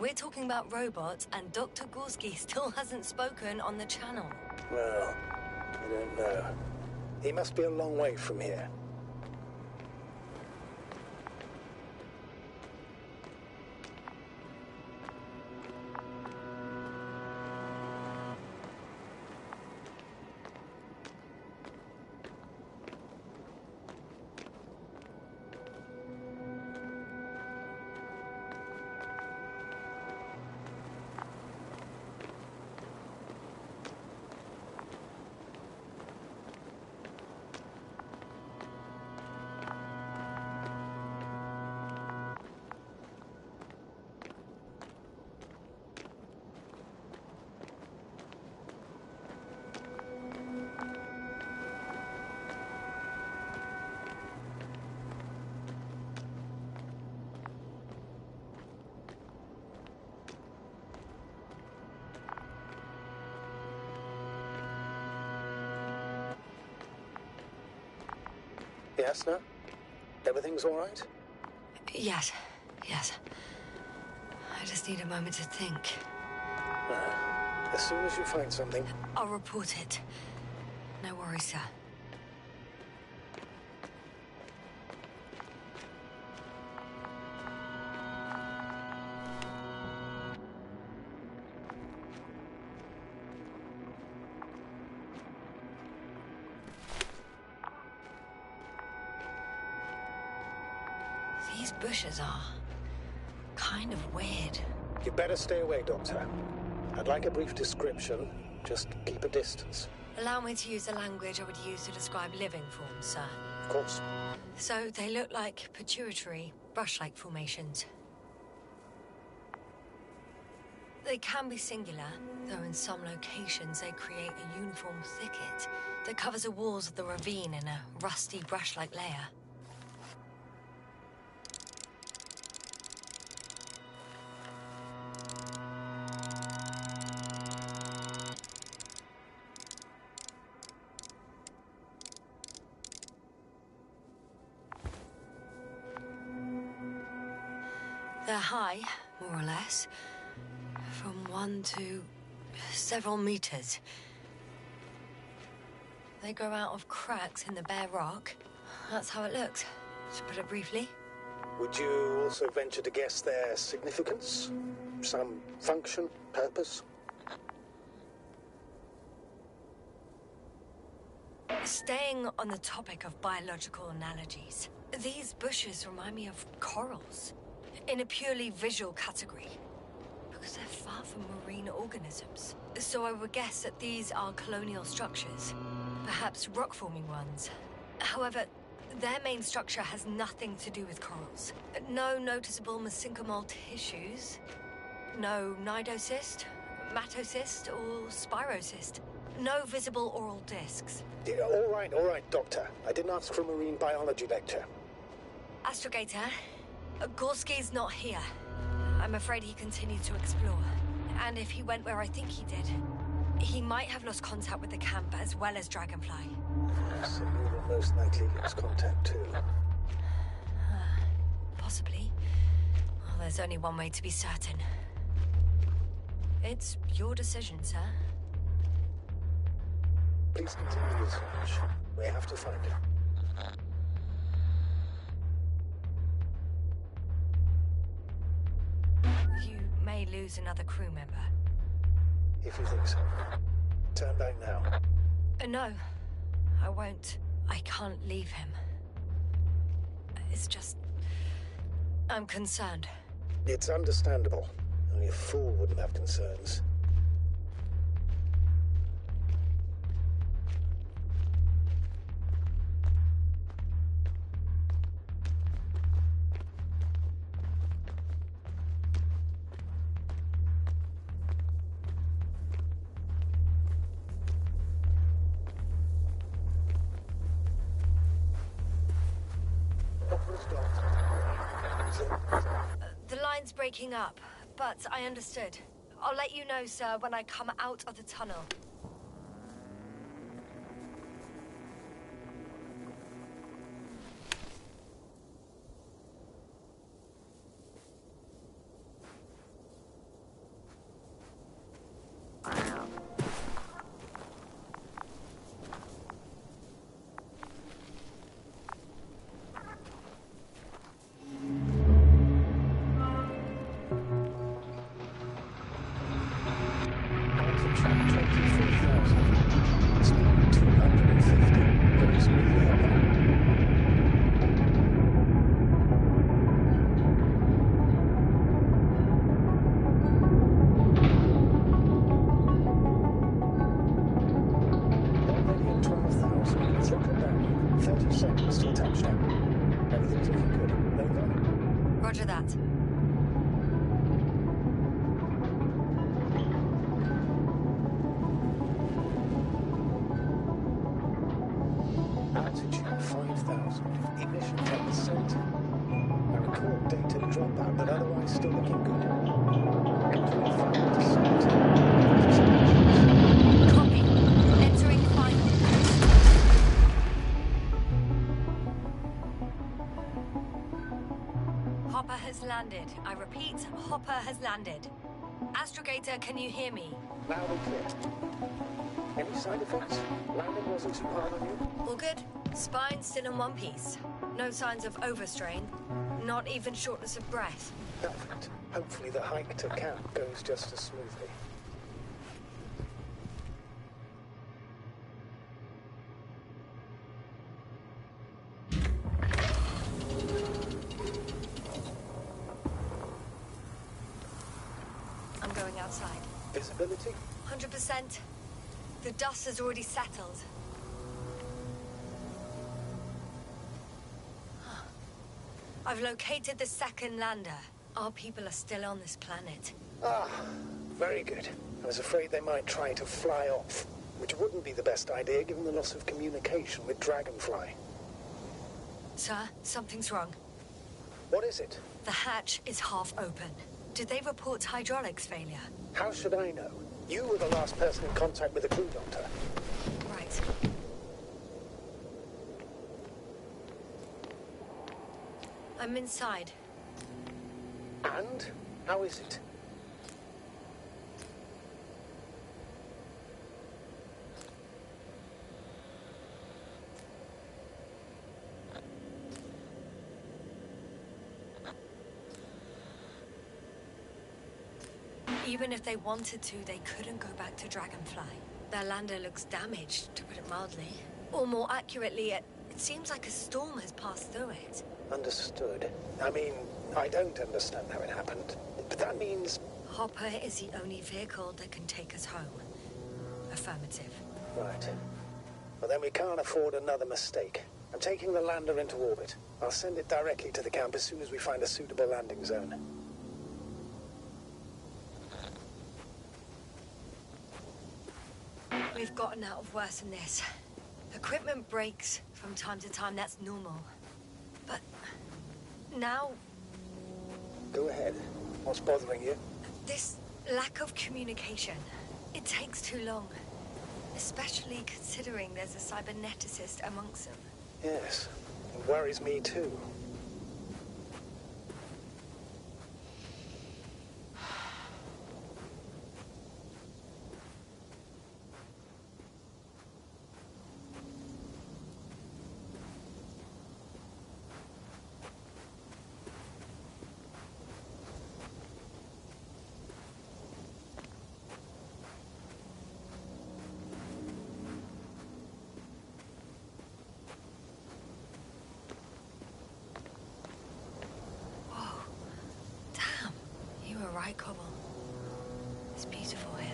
We're talking about robots, and Dr. Gorski still hasn't spoken on the channel. Well, I don't know. He must be a long way from here. Yes, no? Everything's all right? Yes. I just need a moment to think. As soon as you find something... I'll report it. No worries, sir. These bushes are kind of weird. You better stay away, Doctor. I'd like a brief description. Just keep a distance. Allow me to use the language I would use to describe living forms, sir. Of course. So they look like pituitary, brush-like formations. They can be singular, though in some locations they create a uniform thicket that covers the walls of the ravine in a rusty brush-like layer. They're high, more or less, from 1 to several meters. They grow out of cracks in the bare rock. That's how it looks, to put it briefly. Would you also venture to guess their significance? Some function, purpose? Staying on the topic of biological analogies, these bushes remind me of corals, in a purely visual category, because they're far from marine organisms. So I would guess that these are colonial structures, perhaps rock-forming ones. However, their main structure has nothing to do with corals. No noticeable mesenchymal tissues, no nidocyst, matocyst, or spirocyst. No visible oral discs. Yeah, all right, Doctor. I didn't ask for a marine biology lecture. Astrogator, Gorski's not here. I'm afraid he continued to explore. And if he went where I think he did, he might have lost contact with the camp as well as Dragonfly. So you will most likely lose contact too. Possibly. Well, there's only one way to be certain. It's your decision, sir. Please continue the search. We have to find him. You may lose another crew member. If you think so. Turn back now. No, I won't. I can't leave him. It's just... I'm concerned. It's understandable. Only a fool wouldn't have concerns. The line's breaking up, but I understood. I'll let you know, sir, when I come out of the tunnel. Roger that. Altitude 5,000. Ignition 10%. I record data dropout, but otherwise still looking good. Entering final descent. Copy. Entering final. Hopper has landed. I repeat, Hopper has landed. Astrogator, can you hear me? Loud and clear. Any side effects? Landing wasn't too hard on you? All good. Spine still in one piece. No signs of overstrain. Not even shortness of breath. Perfect. Hopefully the hike to camp goes just as smoothly. I'm going outside. Visibility? 100%. The dust has already settled. I've located the second lander. Our people are still on this planet. Ah, very good. I was afraid they might try to fly off, which wouldn't be the best idea given the loss of communication with Dragonfly. Sir, something's wrong. What is it? The hatch is half open. Did they report hydraulics failure? How should I know? You were the last person in contact with the crew doctor. Right. I'm inside. And? How is it? Even if they wanted to, they couldn't go back to Dragonfly. Their lander looks damaged, to put it mildly. Or more accurately, it seems like a storm has passed through it. Understood. I mean, I don't understand how it happened, but that means... Hopper is the only vehicle that can take us home. Affirmative. Right. Well, then we can't afford another mistake. I'm taking the lander into orbit. I'll send it directly to the camp as soon as we find a suitable landing zone. We've gotten out of worse than this. Equipment breaks from time to time, that's normal. But now... Go ahead. What's bothering you? This lack of communication. It takes too long. Especially considering there's a cyberneticist amongst them. Yes. It worries me too. Right, Cobble. It's beautiful here.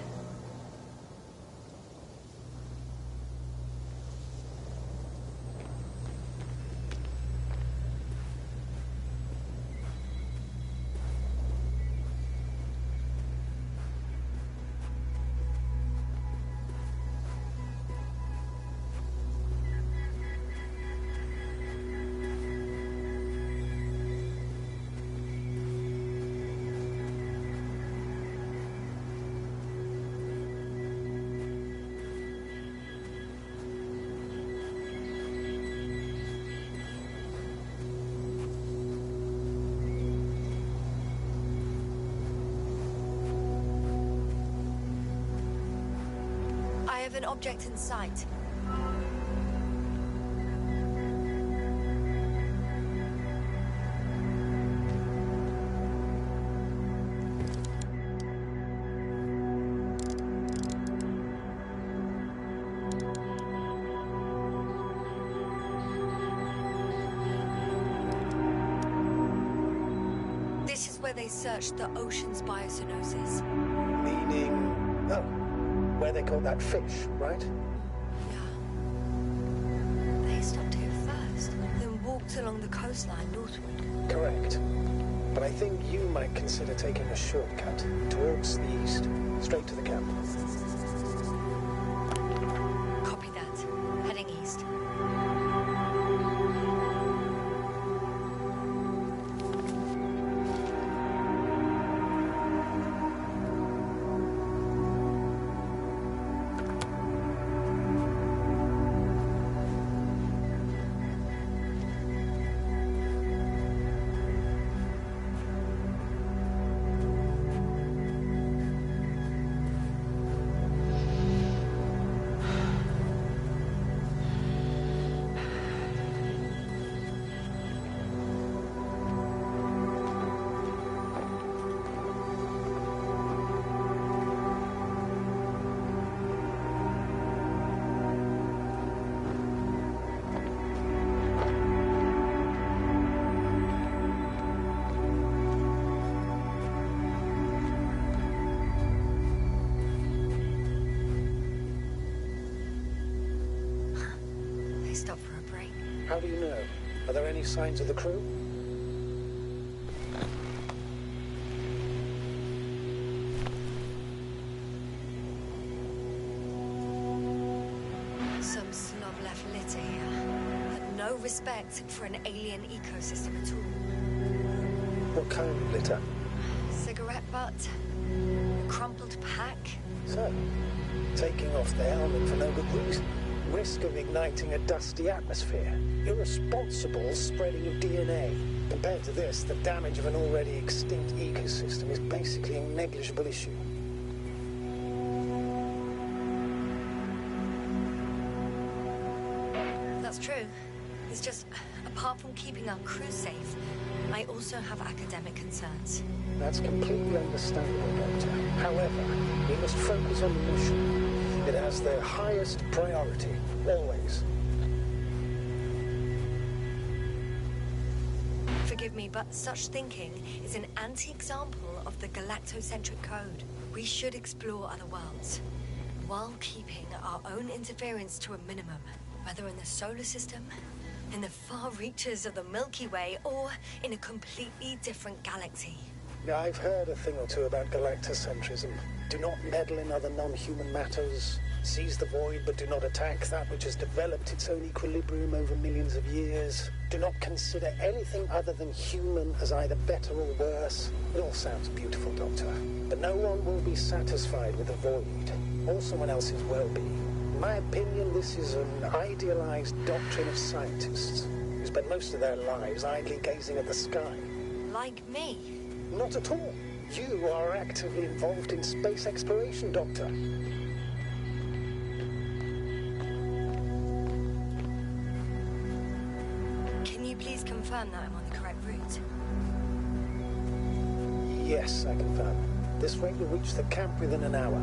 I have an object in sight. This is where they searched the ocean's biocenosis. Meaning... Oh, where they caught that fish, right? Yeah. They stopped here first, then walked along the coastline northward. Correct. but I think you might consider taking a shortcut towards the east, straight to the camp. Copy that. Heading east. Stop for a break. How do you know? Are there any signs of the crew? Some slob left litter here. Had no respect for an alien ecosystem at all. What kind of litter? Cigarette butt. A crumpled pack. So, taking off their helmet for no good reason. Risk of igniting a dusty atmosphere. Irresponsible spreading of DNA. Compared to this, the damage of an already extinct ecosystem is basically a negligible issue. That's true. It's just, apart from keeping our crew safe, I also have academic concerns. That's completely understandable, Doctor. However, we must focus on the mission. It has the highest priority, always. Forgive me, but such thinking is an anti-example of the galactocentric code. We should explore other worlds, while keeping our own interference to a minimum, whether in the solar system, in the far reaches of the Milky Way, or in a completely different galaxy. Yeah, I've heard a thing or two about galactocentrism. Do not meddle in other non-human matters. Seize the void, but do not attack that which has developed its own equilibrium over millions of years. Do not consider anything other than human as either better or worse. It all sounds beautiful, Doctor. But no one will be satisfied with the void, or someone else's well-being. In my opinion, this is an idealized doctrine of scientists who spend most of their lives idly gazing at the sky. Like me. Not at all. You are actively involved in space exploration, Doctor. Can you please confirm that I'm on the correct route? Yes, I confirm. This rate will reach the camp within an hour.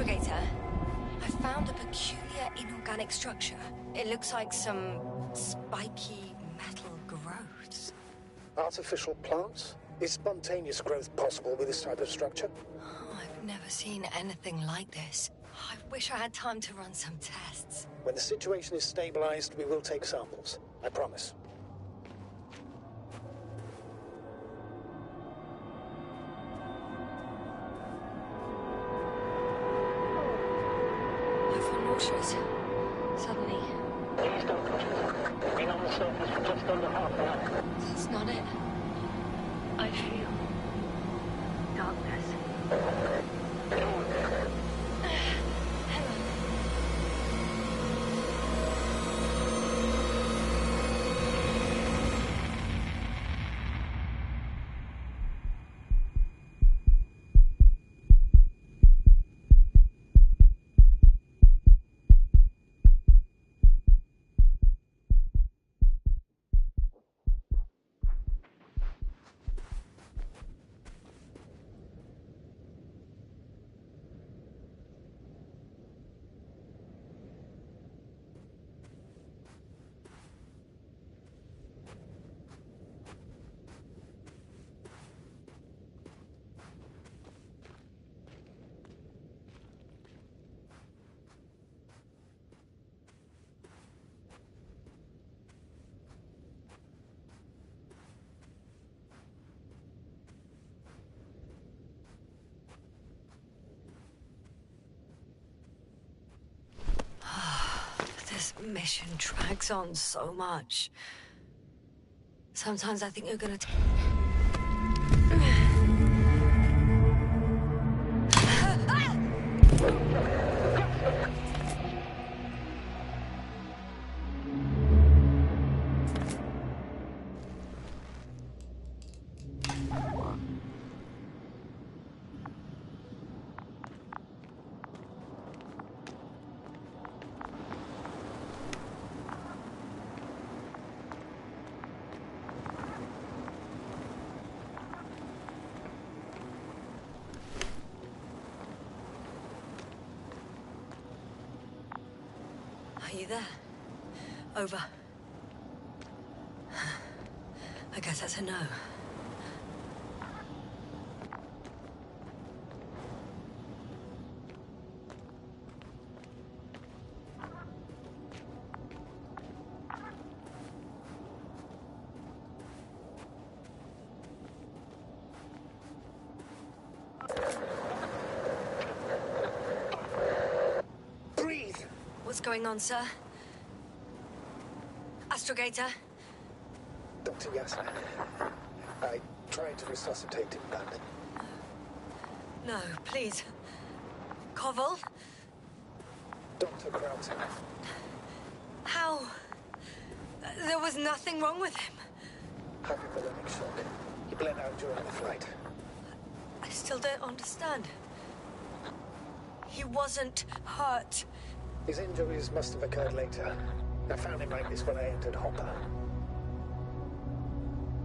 Astrogator, I found a peculiar inorganic structure. It looks like some spiky metal growths. Artificial plants? Is spontaneous growth possible with this type of structure? Oh, I've never seen anything like this. I wish I had time to run some tests. When the situation is stabilized, we will take samples. I promise. I feel nauseous. Suddenly. Please don't push it. Been on the surface for just under half an hour. That's not it. I feel darkness. Hang on. This mission drags on so much. Sometimes I think you're gonna Are you there? Over. I guess that's a no. What's going on, sir? Astrogator? Dr. Yasna, I tried to resuscitate him, but... No, please. Koval? Dr. Krauser. How? There was nothing wrong with him. Hypothalamic shock. He bled out during the flight. I still don't understand. He wasn't hurt. His injuries must have occurred later. I found him like this when I entered Hopper.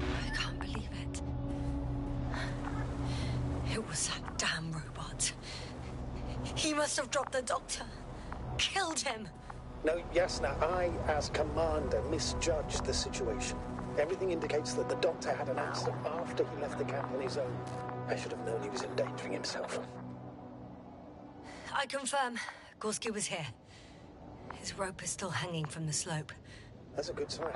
I can't believe it. It was that damn robot. He must have dropped the doctor. Killed him. No, Yasna, I, as commander, misjudged the situation. Everything indicates that the doctor had an accident after he left the camp on his own. I should have known he was endangering himself. I confirm. Gorski was here. His rope is still hanging from the slope. That's a good sign.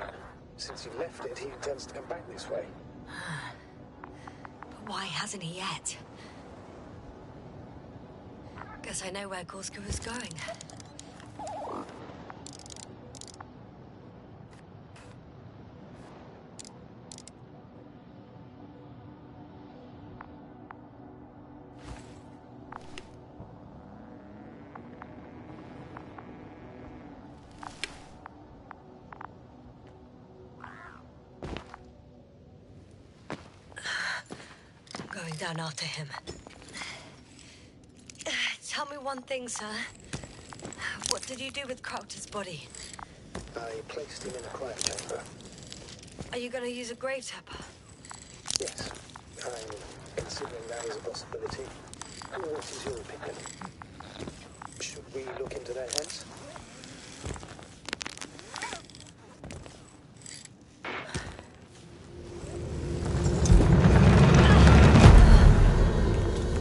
Since he left it, he intends to come back this way. But why hasn't he yet? Guess I know where Gorski was going. Going down after him. Tell me one thing, sir. What did you do with Crowter's body? I placed him in a quiet chamber. Are you going to use a grave tapper? Yes, I'm considering that as a possibility. What is your opinion? we look into their heads?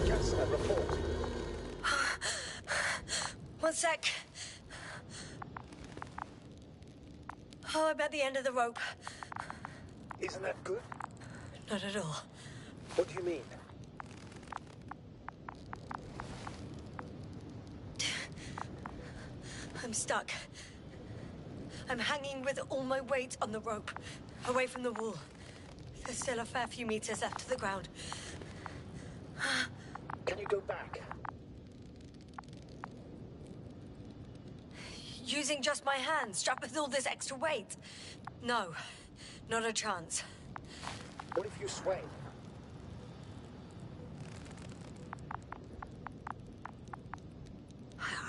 Yes, a report. One sec. Oh, I'm at the end of the rope. Isn't that good? Not at all. What do you mean? I'm stuck. I'm hanging with all my weight on the rope, away from the wall. There's still a fair few meters left to the ground. Can you go back? Using just my hands, strapped with all this extra weight? No, not a chance. What if you sway?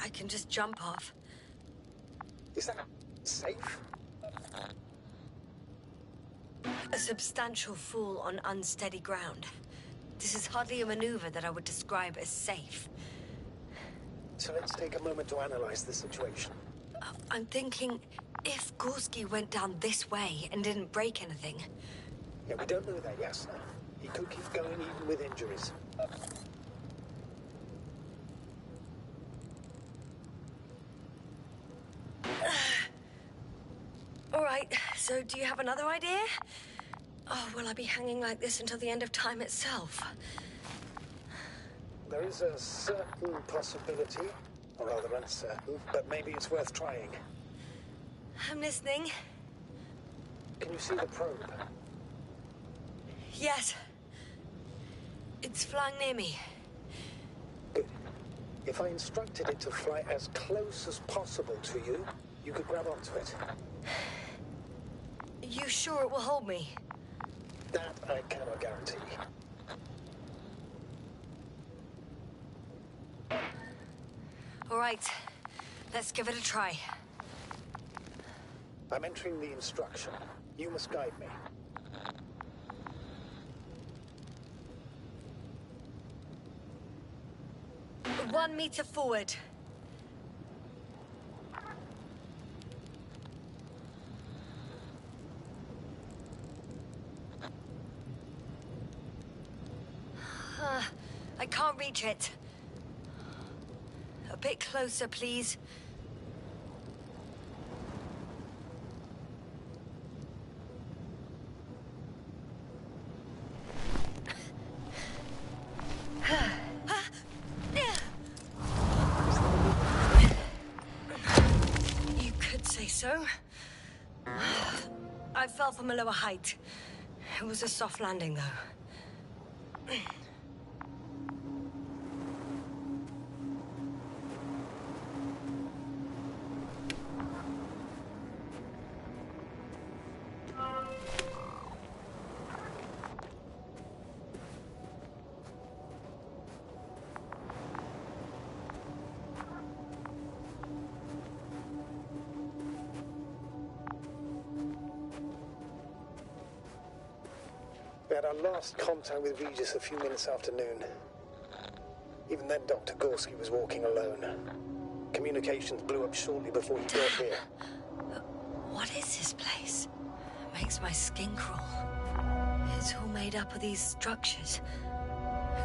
I can just jump off. Is that safe? A substantial fall on unsteady ground. This is hardly a maneuver that I would describe as safe. So let's take a moment to analyze the situation. I'm thinking, if Gorski went down this way and didn't break anything... Yeah, we don't know that, Yasna. He could keep going even with injuries. All right, so do you have another idea? Oh, will I be hanging like this until the end of time itself? There is a certain possibility, or rather uncertain, but maybe it's worth trying. I'm listening. Can you see the probe? Yes. It's flying near me. Good. If I instructed it to fly as close as possible to you, you could grab onto it. You sure it will hold me? That I cannot guarantee. All right, let's give it a try. I'm entering the instruction. You must guide me. One meter forward. I can't reach it. A bit closer, please. You could say so. I fell from a lower height. It was a soft landing, though. We had our last contact with Regis a few minutes after noon. Even then, Dr. Gorski was walking alone. Communications blew up shortly before he got here. What is this place? It makes my skin crawl. It's all made up of these structures.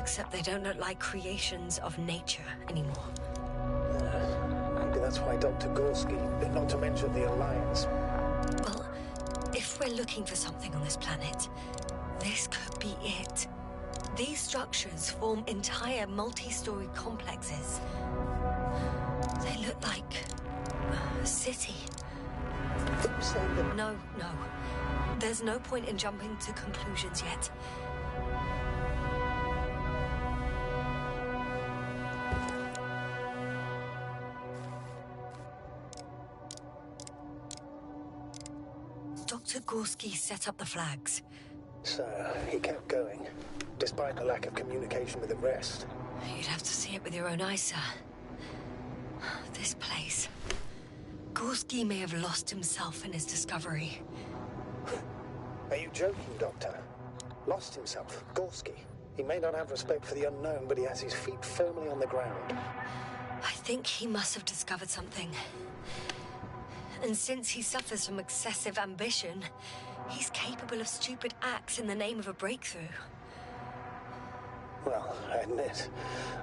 Except they don't look like creations of nature anymore. Maybe that's why Dr. Gorski, not to mention the Alliance. Well, if we're looking for something on this planet, this could be it. These structures form entire multi-story complexes. They look like a city. You're saying that... No. There's no point in jumping to conclusions yet. Dr. Gorski set up the flags. So, he kept going, despite the lack of communication with the rest. You'd have to see it with your own eyes, sir. This place... Gorski may have lost himself in his discovery. Are you joking, Doctor? Lost himself, Gorski. He may not have respect for the unknown, but he has his feet firmly on the ground. I think he must have discovered something. And since he suffers from excessive ambition, he's capable of stupid acts in the name of a breakthrough. Well, I admit,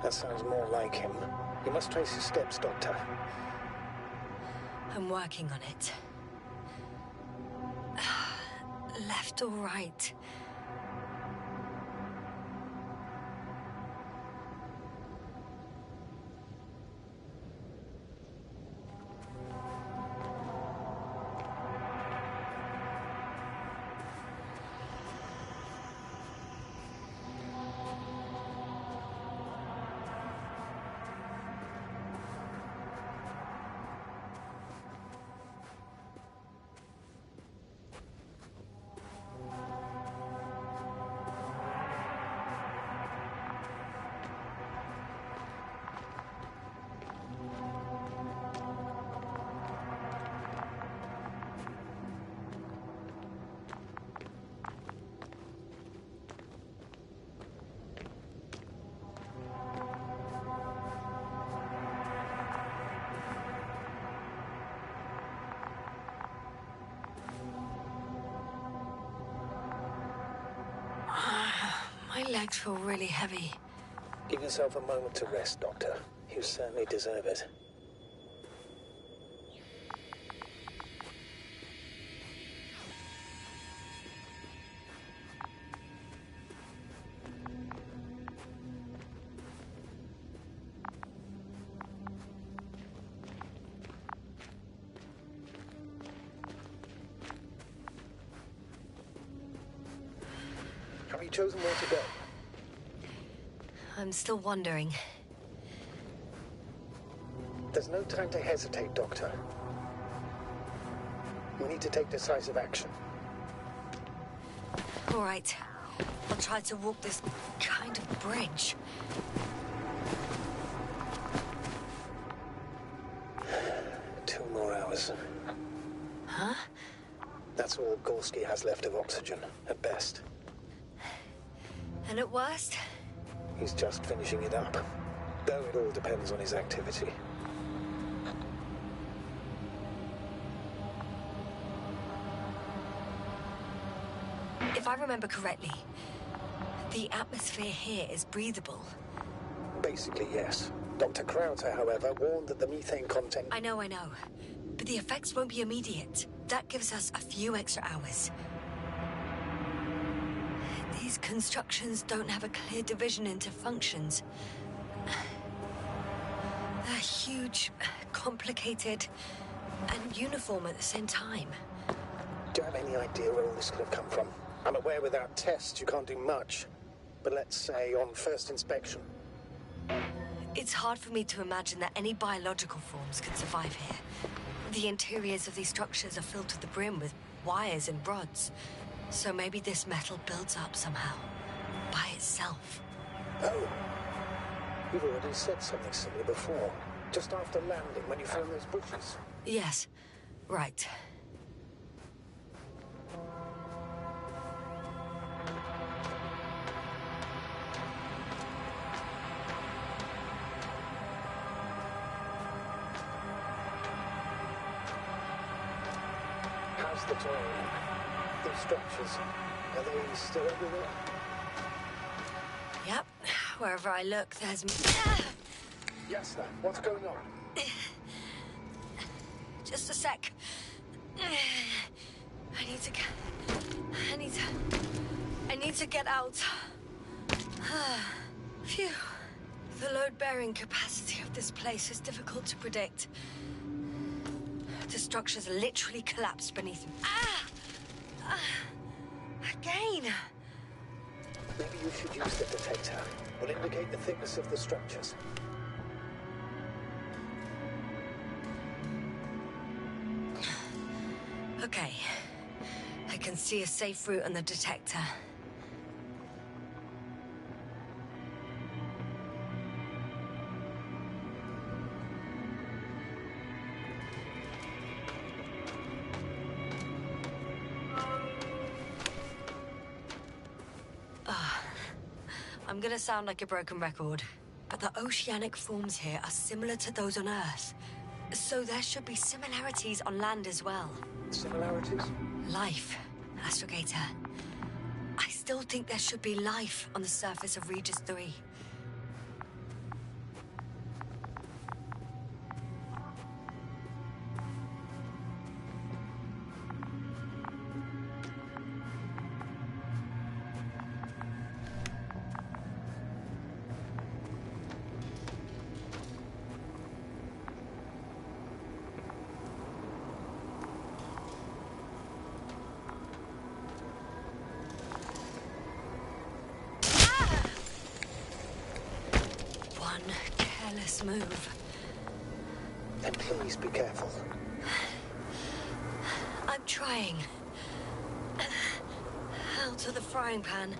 that sounds more like him. You must trace his steps, Doctor. I'm working on it. Left or right? My legs feel really heavy. Give yourself a moment to rest, Doctor. You certainly deserve it. Have you chosen where to go? I'm still wondering. There's no time to hesitate, Doctor. We need to take decisive action. All right. I'll try to walk this kind of bridge. 2 more hours. Huh? That's all Gorski has left of oxygen, at best. And at worst? He's just finishing it up. Though it all depends on his activity. If I remember correctly, the atmosphere here is breathable. Basically, yes. Dr. Krauter, however, warned that the methane content... I know. But the effects won't be immediate. That gives us a few extra hours. These constructions don't have a clear division into functions. They're huge, complicated, and uniform at the same time. Do you have any idea where all this could have come from? I'm aware without tests you can't do much. But let's say on first inspection. It's hard for me to imagine that any biological forms could survive here. The interiors of these structures are filled to the brim with wires and rods. So maybe this metal builds up somehow, by itself. Oh. You've already said something similar before. Just after landing, when you found those bushes. Yes, right. How's the terrain? Those structures, are they still everywhere? Yep, wherever I look, there's... Yes, sir. What's going on? Just a sec. I need to get out. Phew. The load-bearing capacity of this place is difficult to predict. The structures literally collapsed beneath me. Again! Maybe you should use the detector. Will indicate the thickness of the structures. Okay. I can see a safe route on the detector. I'm gonna sound like a broken record, but the oceanic forms here are similar to those on Earth. So there should be similarities on land as well. Similarities? Life, Astrogator. I still think there should be life on the surface of Regis 3. Careless move. Then please be careful. I'm trying. Out of the frying pan.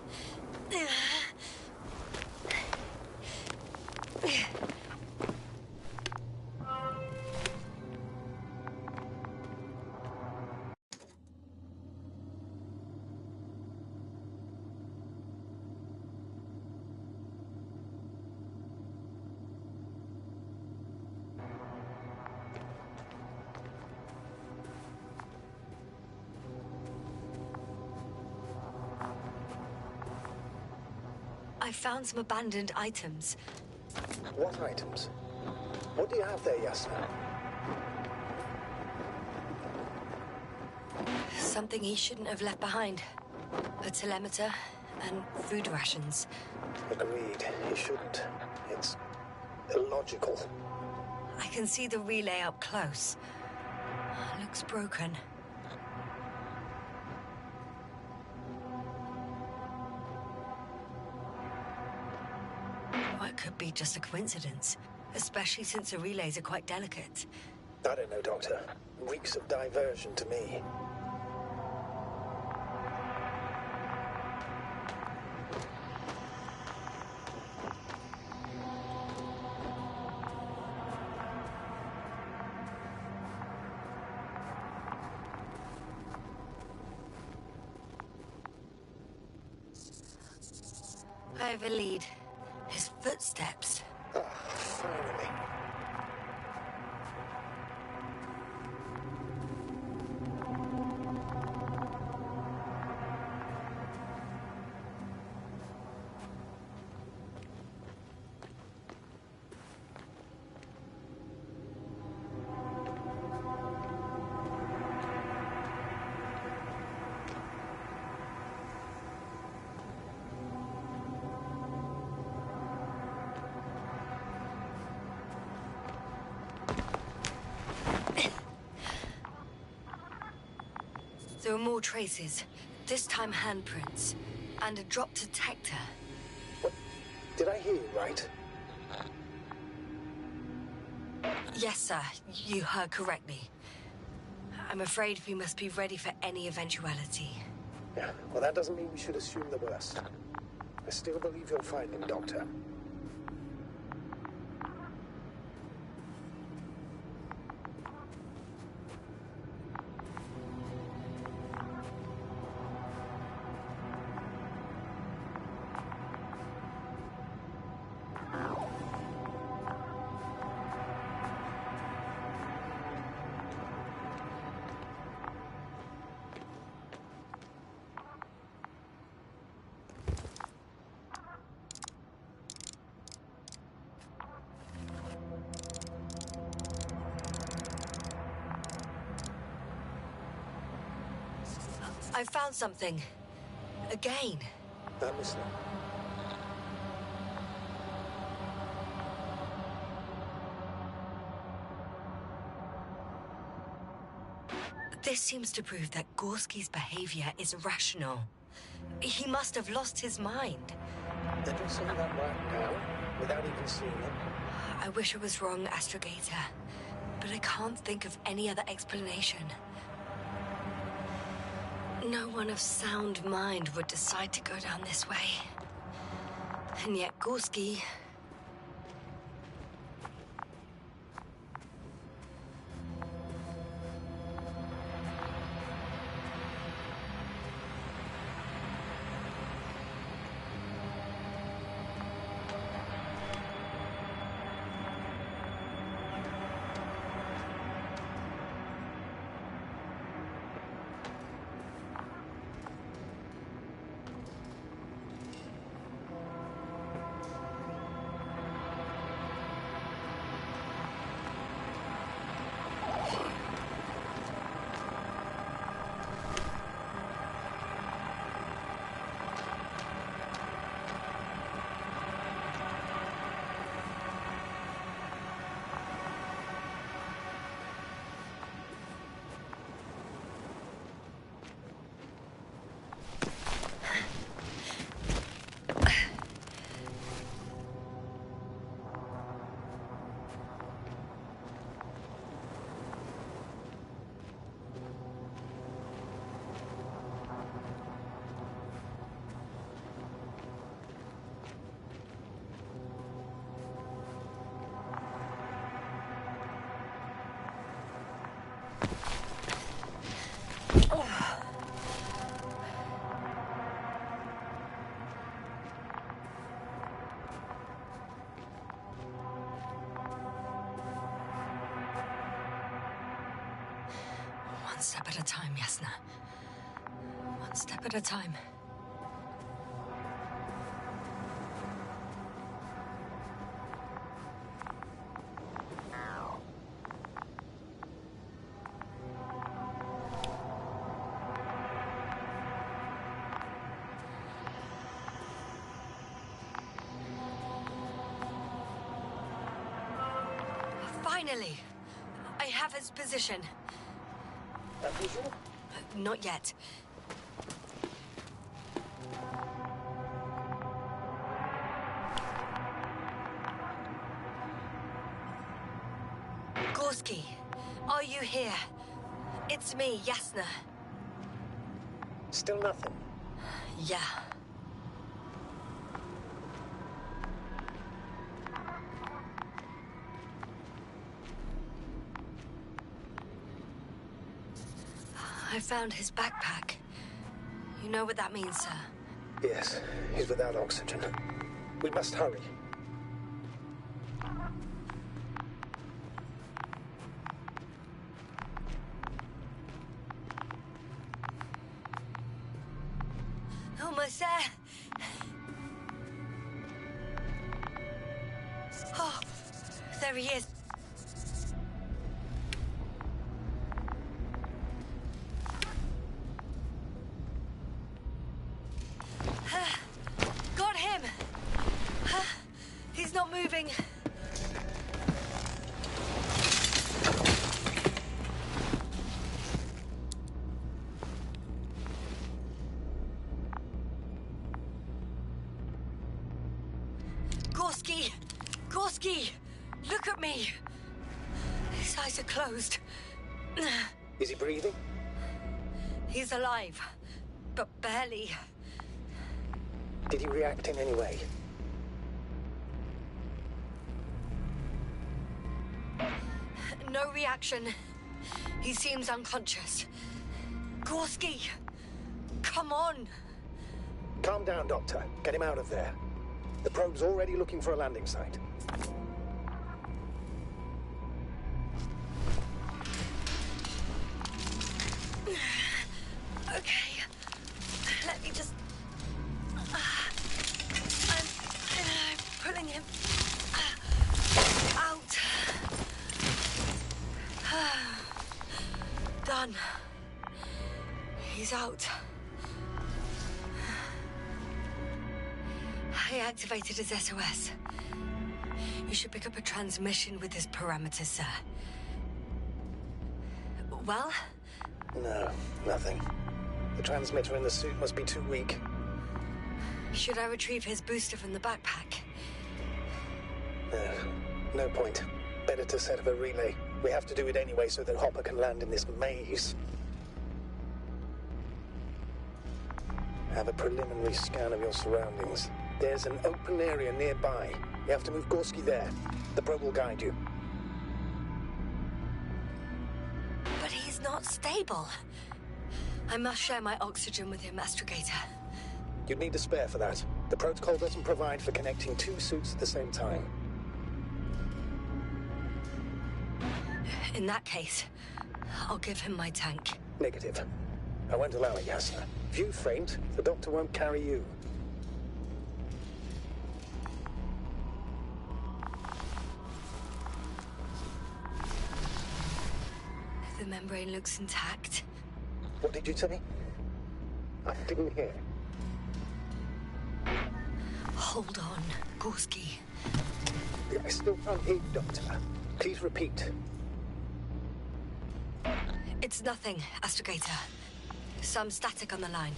I found some abandoned items. What items? What do you have there, Yasna? Something he shouldn't have left behind. A telemeter and food rations. Agreed. He shouldn't. It's illogical. I can see the relay up close. Looks broken. Well, it could be just a coincidence, especially since the relays are quite delicate. I don't know, Doctor. Reeks of diversion to me. I have a lead. His footsteps. Ah, finally. There are more traces, this time handprints, and a drop detector. What? Did I hear you right? Yes, sir, you heard correctly. I'm afraid we must be ready for any eventuality. Yeah, well, that doesn't mean we should assume the worst. I still believe you'll find him, Doctor. I found something. Again. I'm listening. This seems to prove that Gorski's behavior is rational. He must have lost his mind. Did you say that right now, without even seeing it? I wish I was wrong, Astrogator, but I can't think of any other explanation. No one of sound mind would decide to go down this way. And yet Gorski... One step at a time, Yasna. One step at a time. Finally! I have his position. Visual? Not yet. Gorski, are you here? It's me, Yasna. Still nothing. Yeah. I found his backpack. You know what that means, sir? Yes, he's without oxygen. We must hurry. Almost there. Oh, there he is. Got him! He's not moving. Gorski! Gorski! Look at me! His eyes are closed. Is he breathing? He's alive, but barely. Did he react in any way? No reaction. He seems unconscious. Gorski! Come on! Calm down, Doctor. Get him out of there. The probe's already looking for a landing site. Okay. Let me just... I'm pulling him out. Done. He's out. I activated his SOS. You should pick up a transmission with his parameters, sir. Well? No, nothing. The transmitter in the suit must be too weak. Should I retrieve his booster from the backpack? No point. Better to set up a relay. We have to do it anyway so that Hopper can land in this maze. Have a preliminary scan of your surroundings. There's an open area nearby. You have to move Gorski there. The probe will guide you. But he's not stable. I must share my oxygen with him, Astrogator. You'd need a spare for that. The protocol doesn't provide for connecting two suits at the same time. In that case, I'll give him my tank. Negative. I won't allow it, Yasna. If you faint, the doctor won't carry you. The membrane looks intact. What did you say? I didn't hear. Hold on, Gorski. I still can't hear you, Doctor. Please repeat. It's nothing, Astrogator. Some static on the line.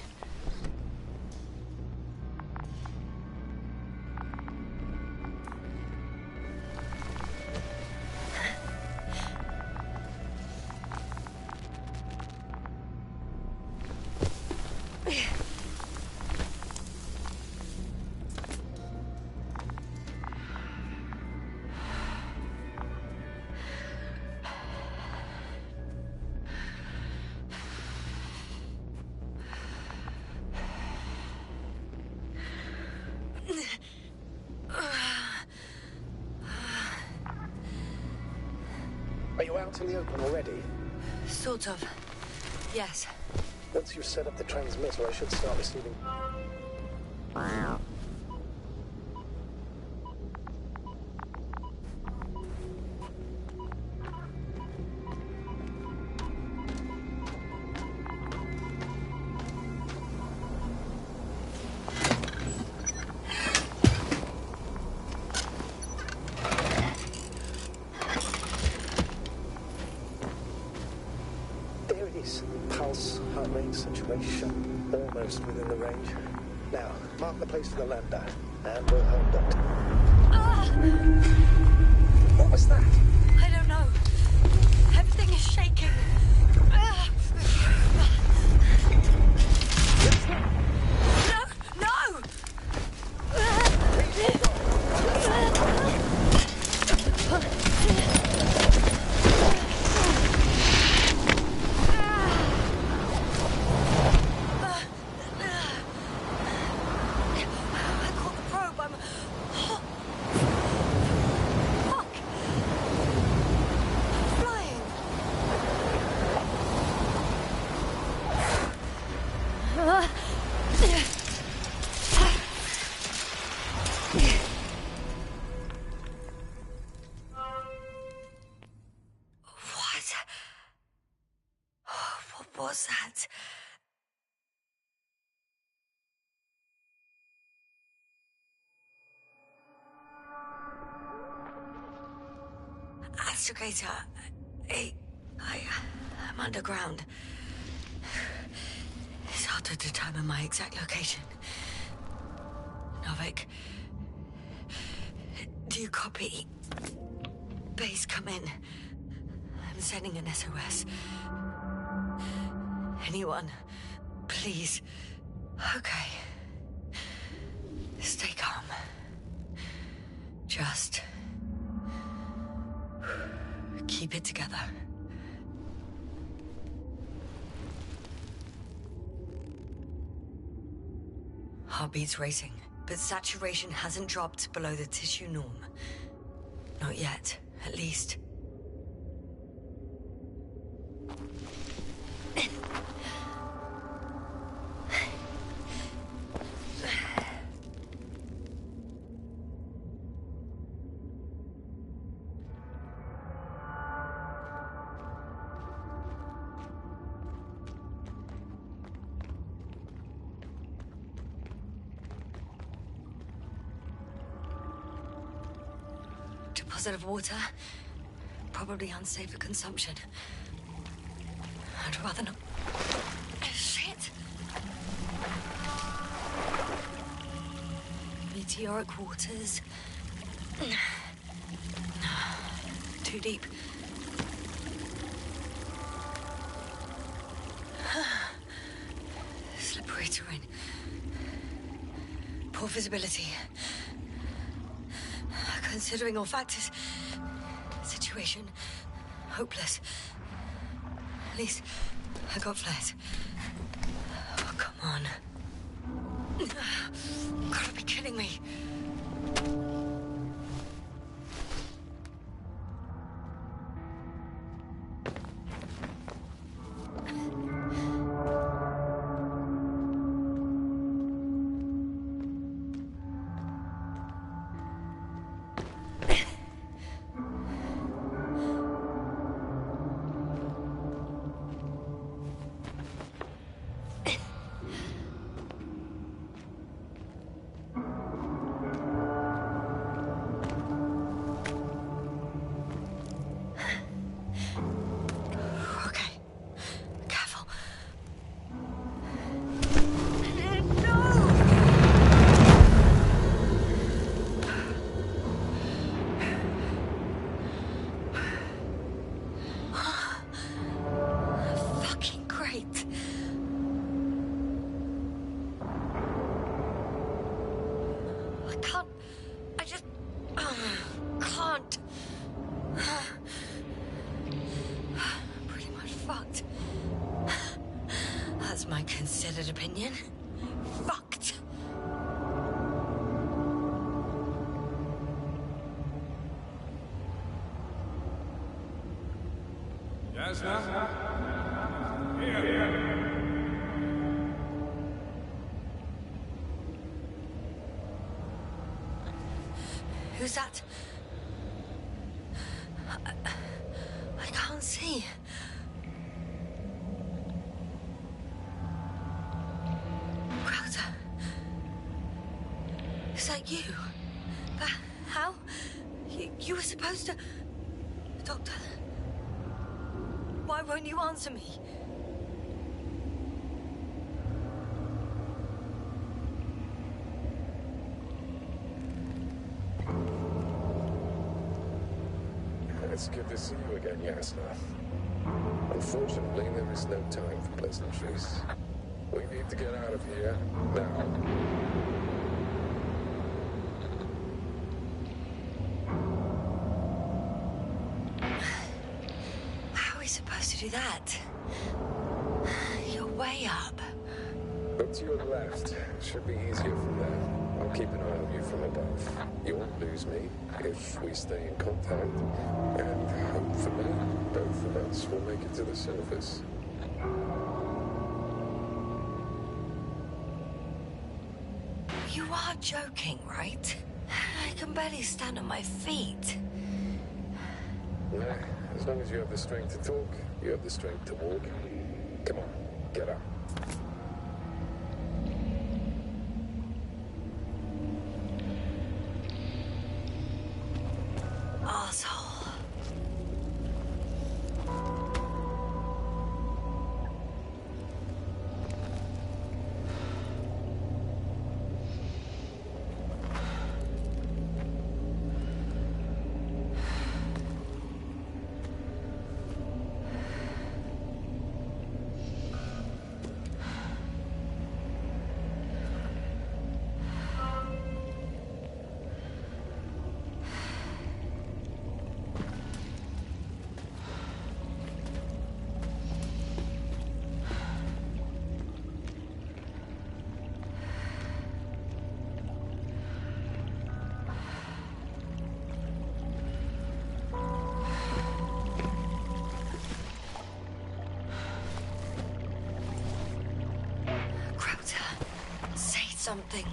Are you out in the open already? Sort of. Yes. Once you've set up the transmitter, I should start receiving... There it is. Pulse, heart rate, saturation, almost within the range. Now, mark the place for the lander, and we'll home doctor. What was that? I don't know. Everything is shaking. No! No! I caught the probe. I'm... Fuck! Flying! What was that? Astrogator, I'm underground. It's hard to determine my exact location. Novik, do you copy? Base, come in. I'm sending an SOS. Anyone, please. Okay. Stay calm. Just keep it together. Heartbeat's racing, but saturation hasn't dropped below the tissue norm. Not yet, at least. Deposit of water. Probably unsafe for consumption. I'd rather not... Shit! Meteoric waters. Too deep. Slippery terrain. Poor visibility. Considering all factors, situation hopeless. At least I got flares. Oh, come on. Gotta be kidding me. My considered opinion. Fucked. Yes, sir. Here. Who's that? I can't see. Crowder. Is that you? But how? You were supposed to... Doctor... Why won't you answer me? It's good to see you again, Yasna. Unfortunately, there is no time for pleasantries. We need to get out of here, now. How are we supposed to do that? You're way up. Look to your left. Should be easier from there. I'll keep an eye on you from above. You won't lose me if we stay in contact. And hopefully, both of us will make it to the surface. You are joking, right? I can barely stand on my feet. Nah, as long as you have the strength to talk, you have the strength to walk. Come on, get up. Asshole. Something.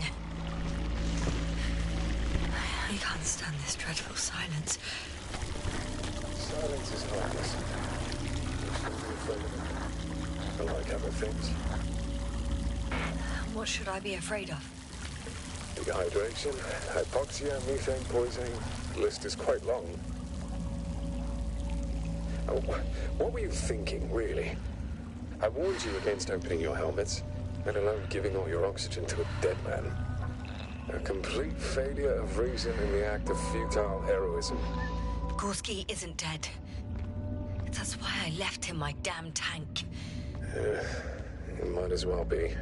I can't stand this dreadful silence. Silence is harmless. You shouldn't be afraid of it. Unlike other things. What should I be afraid of? Dehydration, hypoxia, methane poisoning. The list is quite long. Oh, what were you thinking, really? I warned you against opening your helmets. Let alone giving all your oxygen to a dead man. A complete failure of reason in the act of futile heroism. Gorski isn't dead. That's why I left him my damn tank. It might as well be.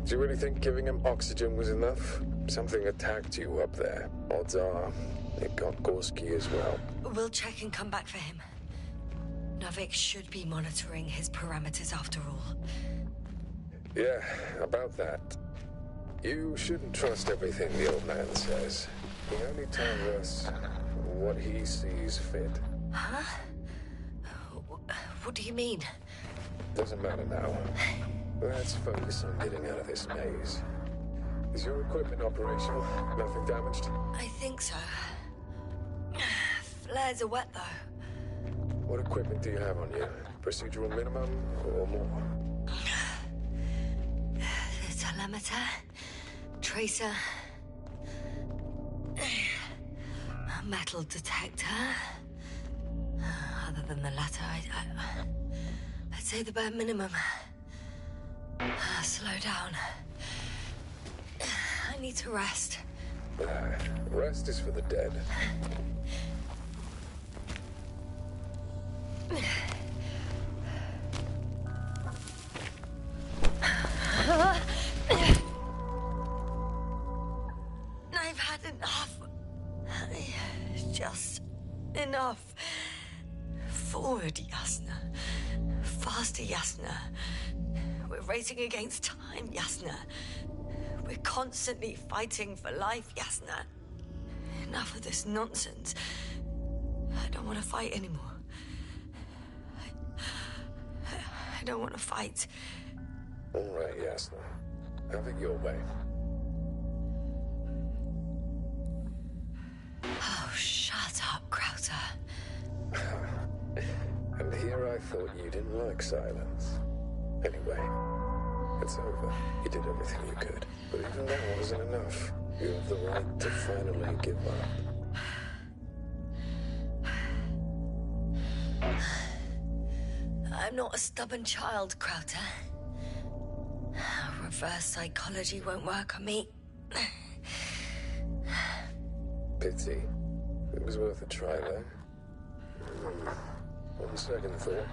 Do you really think giving him oxygen was enough? Something attacked you up there. Odds are, it got Gorski as well. We'll check and come back for him. Novik should be monitoring his parameters after all. Yeah, about that. You shouldn't trust everything the old man says. He only tells us what he sees fit. Huh? What do you mean? Doesn't matter now. Let's focus on getting out of this maze. Is your equipment operational? Nothing damaged? I think so. Flares are wet, though. What equipment do you have on you? Procedural minimum or more? Telemeter, tracer, a metal detector. Other than the latter, I'd say the bare minimum. Slow down. I need to rest. Rest is for the dead. I've had enough. Just enough. Forward, Yasna. Faster, Yasna. We're racing against time, Yasna. We're constantly fighting for life, Yasna. Enough of this nonsense. I don't want to fight anymore. I don't want to fight. All right, Yasna. Have it your way. thought you didn't like silence. Anyway, it's over. You did everything you could. But even that wasn't enough. You have the right to finally give up. I'm not a stubborn child, Crowther. Reverse psychology won't work on me. Pity. It was worth a try, though. On second thought,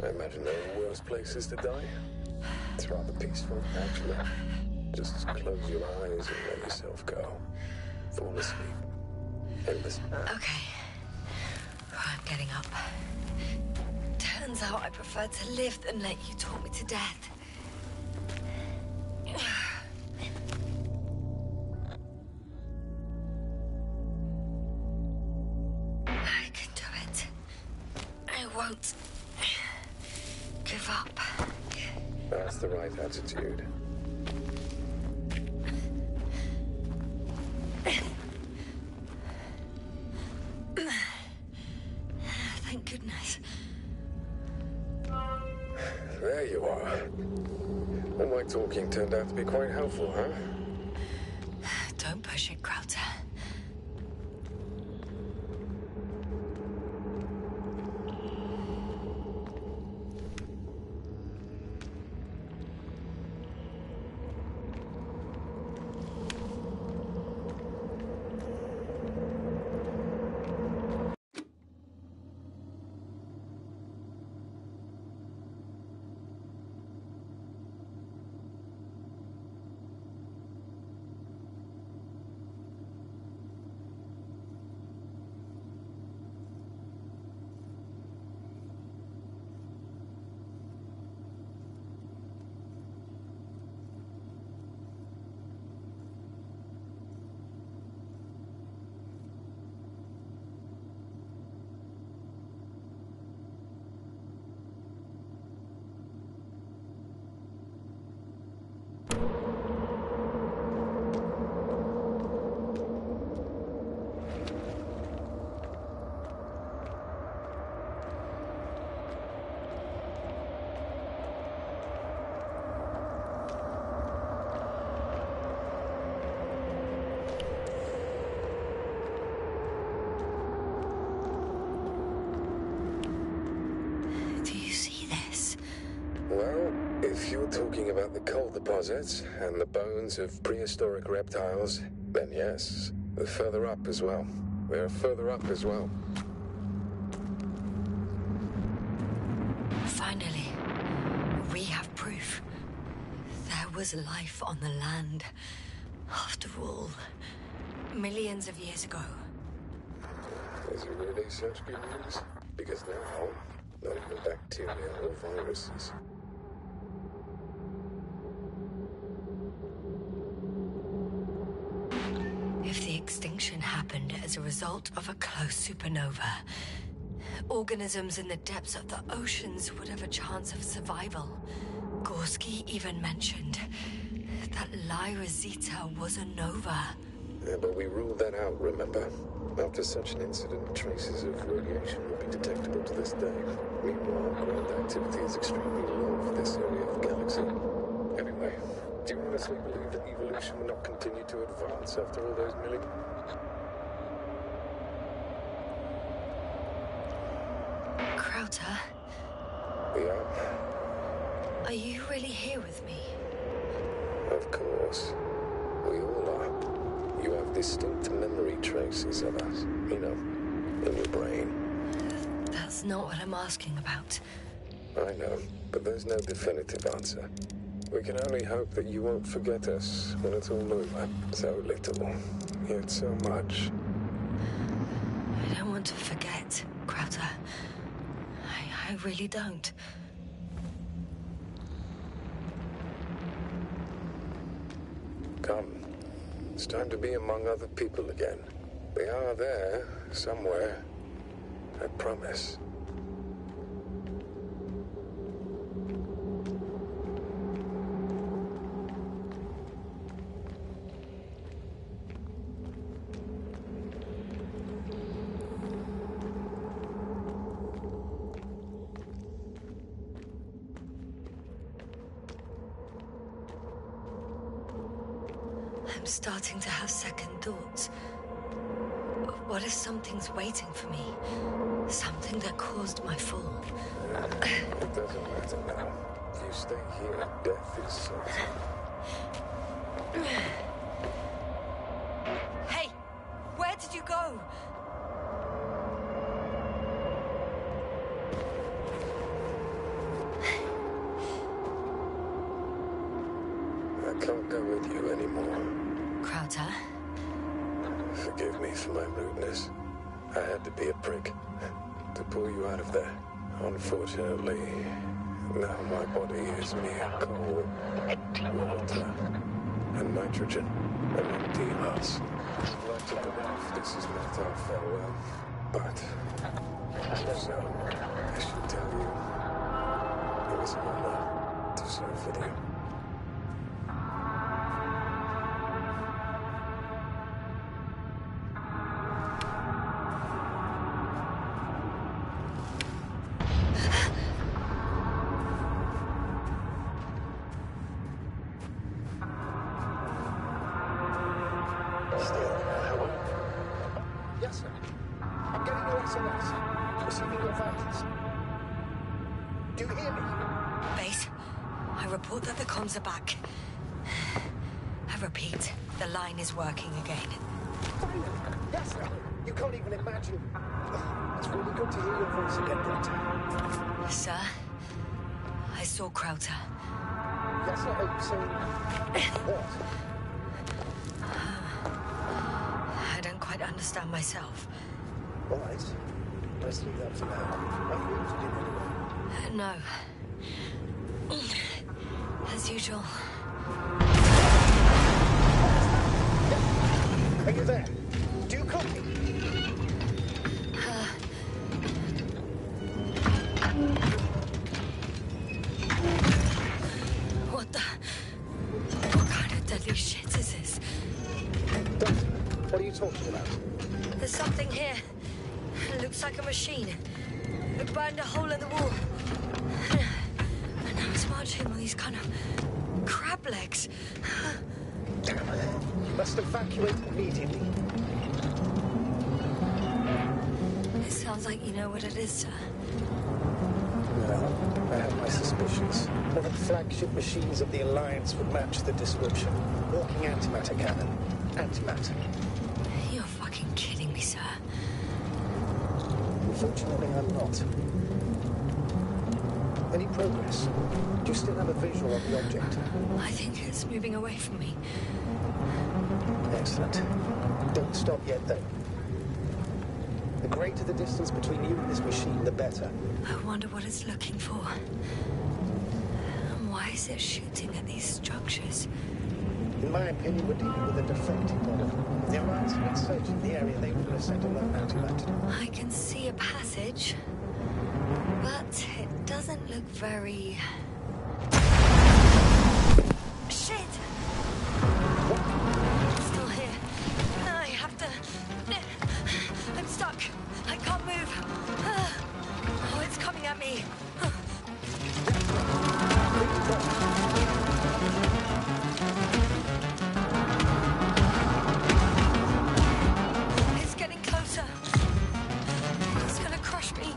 I imagine there are worse places to die. It's rather peaceful, actually. Just close your eyes and let yourself go. Fall asleep. Endless. Okay. I'm getting up. Turns out I prefer to live than let you talk me to death. I can do it. I won't give up. That's the right attitude. Thank goodness. There you are. All my talking turned out to be quite helpful, huh? Don't push it, Crowther. Well, if you're talking about the coal deposits and the bones of prehistoric reptiles, then yes, they're further up as well. They're further up as well. Finally, we have proof. There was life on the land. After all, millions of years ago. Is it really such good news? Because now, not even bacteria or viruses. If the extinction happened as a result of a close supernova, organisms in the depths of the oceans would have a chance of survival. Gorski even mentioned that Lyra Zeta was a nova. Yeah, but we ruled that out, remember? After such an incident, traces of radiation would be detectable to this day. Meanwhile, ground activity is extremely low for this area of the galaxy. Anyway, do you honestly believe that evolution will not continue to advance after all those million... Crowther, Yeah, are you really here with me? of course. We all are. You have distinct memory traces of us, you know, in your brain. That's not what I'm asking about. I know, but there's no definitive answer. We can only hope that you won't forget us when it's all over. So little, yet so much. I don't want to forget, Crowther. I really don't. Come. It's time to be among other people again. They are there, somewhere. I promise. I'm starting to have second thoughts. What if something's waiting for me? Something that caused my fall? It doesn't matter now. If you stay here, death is certain. Hey! Where did you go? I can't go with you anymore. Crowther? Forgive me for my rudeness. I had to be a prick to pull you out of there. Unfortunately, now my body is mere coal, water, and nitrogen, an empty husk. I'd like to believe this is not our farewell, but so I should tell you, it was an honor to serve with you. Yes, sir. I'm getting your SMS. Receiving your vitals. Do you hear me? Base, I report that the comms are back. I repeat, the line is working again. Finally. Yes, sir. You can't even imagine. It's really good to hear your voice again, Doctor. Sir, I saw Crowther. Yes, sir. Are you saying what? I don't quite understand myself. All right. Let's leave that for now. Are you injured in any way? No. As usual. Are you there? Do you copy? What the... What kind of deadly shit is this? Doctor, what are you talking about? There's something here. It looks like a machine. It burned a hole in the wall. And now it's marching on these kind of crab legs. Damn it. You must evacuate immediately. It sounds like you know what it is, sir. Well, I have my suspicions. One of the flagship machines of the Alliance would match the description. Walking antimatter cannon. Antimatter. You're fucking kidding me, sir. Unfortunately, I'm not. Any progress? Do you still have a visual of the object? I think it's moving away from me. Excellent. Don't stop yet, though. The greater the distance between you and this machine, the better. I wonder what it's looking for. And why is it shooting at these structures? In my opinion, we're dealing with a defective model. If the Alliance had been searching the area, they would have sent a lone antimatter. I can see a passage, but it doesn't look very... Shit! I'm still here. I have to... I'm stuck. I can't move. Oh, it's coming at me. It's getting closer. It's gonna crush me.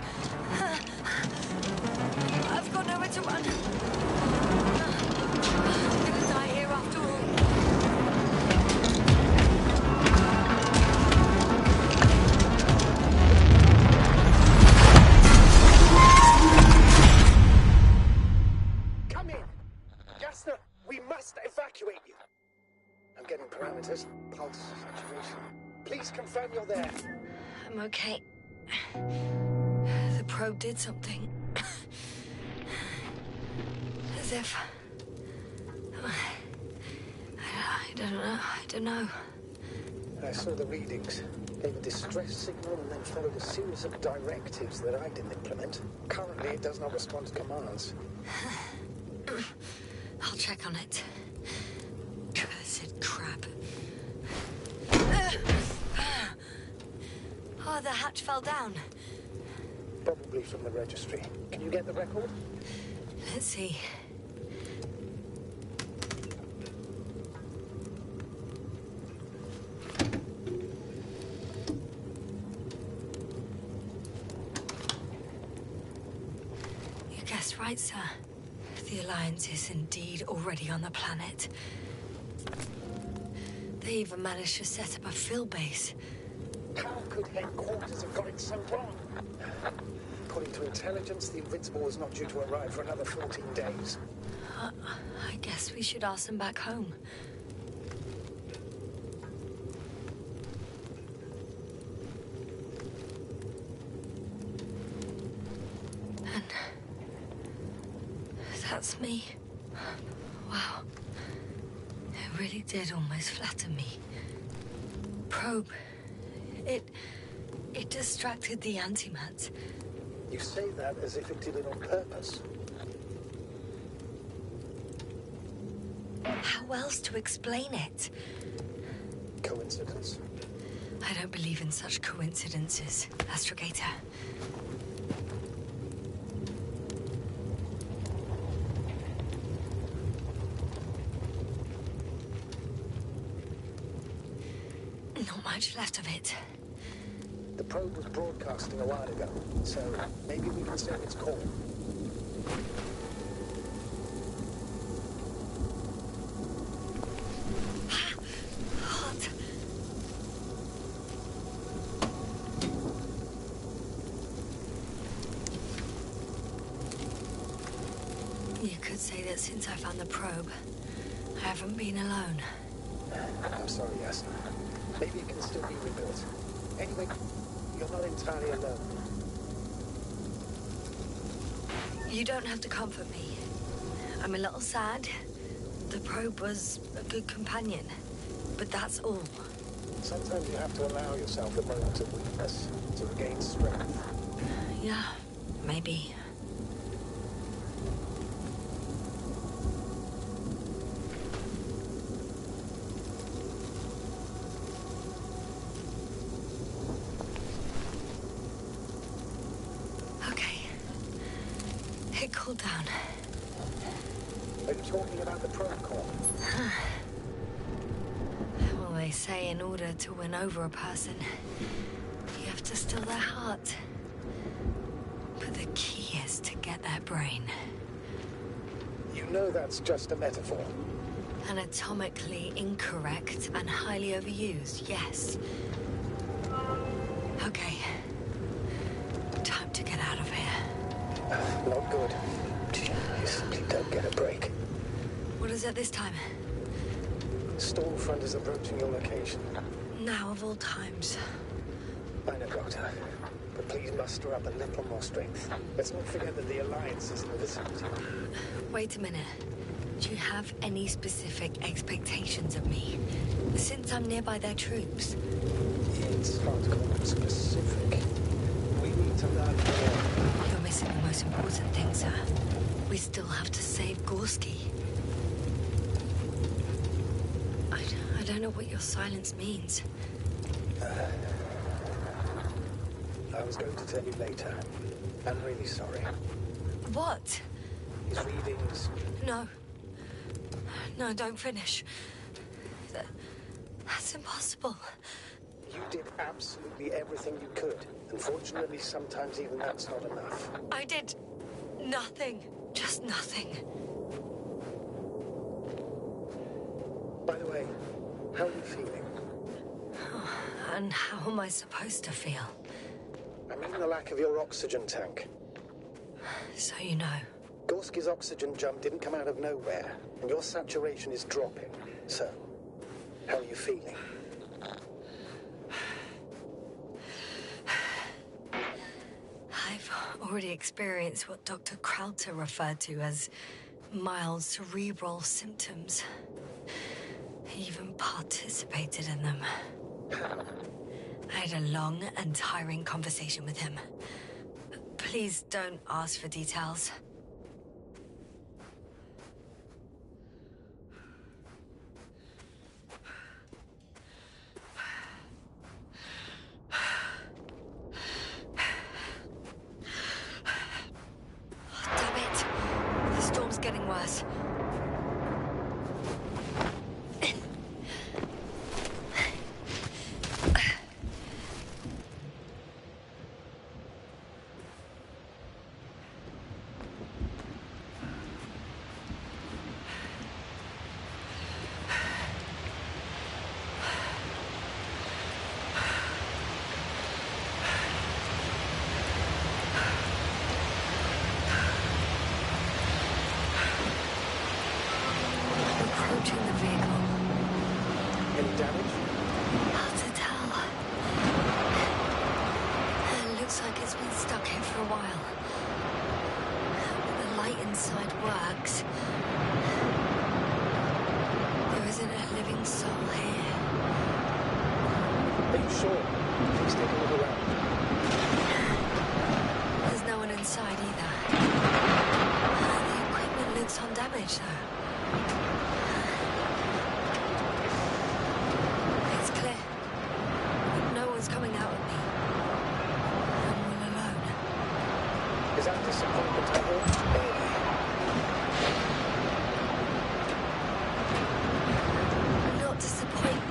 I've got nowhere to run. I'm gonna die here after all. Come in! Jasna, we must evacuate you. I'm getting parameters, pulse, saturation. Please confirm you're there. I'm okay. The probe did something. As if... I don't know. I saw the readings, gave a distress signal, and then followed a series of directives that I didn't implement. Currently, it does not respond to commands. I'll check on it. Cursed crap. Oh, the hatch fell down. Probably from the registry. Can you get the record? Let's see. right, sir. The Alliance is indeed already on the planet. They even managed to set up a field base. How could headquarters have got it so wrong? According to intelligence, the Invincible was not due to arrive for another 14 days. I guess we should ask them back home. And that's me. Wow. It really did almost flatter me. Probe. It distracted the antimats. You say that as if it did it on purpose. How else to explain it? Coincidence? I don't believe in such coincidences, Astrogator. Not much left of it. The probe was broadcasting a while ago, so maybe we can save its call. Hot. You could say that since I found the probe, I haven't been alone. I'm sorry, yes. Maybe it can still be rebuilt. Anyway, you're not entirely alone. You don't have to comfort me. I'm a little sad. The probe was a good companion, but that's all. Sometimes you have to allow yourself a moment of weakness to regain strength. Yeah, maybe. It cooled down. Are you talking about the probe core? Well, they say in order to win over a person, you have to still their heart. But the key is to get their brain. You know that's just a metaphor. Anatomically incorrect and highly overused, yes. Okay. Time to get out of here. Not good. You simply don't get a break. What is it this time? Storm front is approaching your location. Now of all times. I know, Doctor. But please muster up a little more strength. Let's not forget that the Alliance is in the vicinity. Wait a minute. Do you have any specific expectations of me? Since I'm nearby their troops. It's hard to call them specific. We need to learn more. You're missing the most important thing, sir. We still have to save Gorski. I don't know what your silence means. I was going to tell you later. I'm really sorry. What? His readings... No. No, don't finish. That's impossible. You did absolutely everything you could. Unfortunately, sometimes even that's not enough. I did nothing. Just nothing. By the way, how are you feeling? And how am I supposed to feel? I mean the lack of your oxygen tank. So you know. Gorski's oxygen jump didn't come out of nowhere, and your saturation is dropping. So, how are you feeling? I've already experienced what Dr. Krauter referred to as mild cerebral symptoms. He even participated in them. I had a long and tiring conversation with him. Please don't ask for details. Damn it! The storm's getting worse. Take a look around. There's no one inside either. The equipment looks undamaged, though. It's clear. No one's coming out at me. I'm all alone. Is that disappointment I hear? Not disappointed.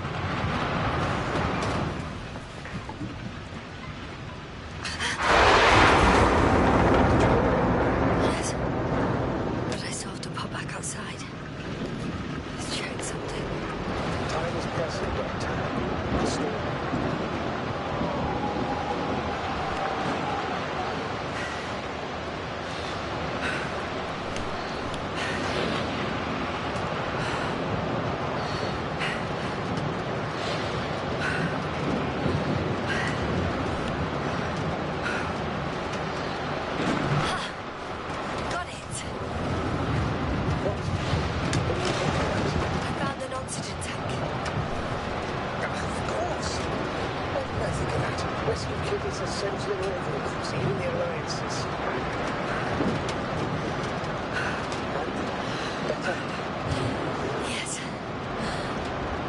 Yes. But I still have to pop back outside. Let's check something. Time is pressing, Doctor. The storm. Got it. What? I found an oxygen tank. Of course. Why didn't I think of that? Rescue kit is essential in all vehicles, even the Alliances. Better? Yes.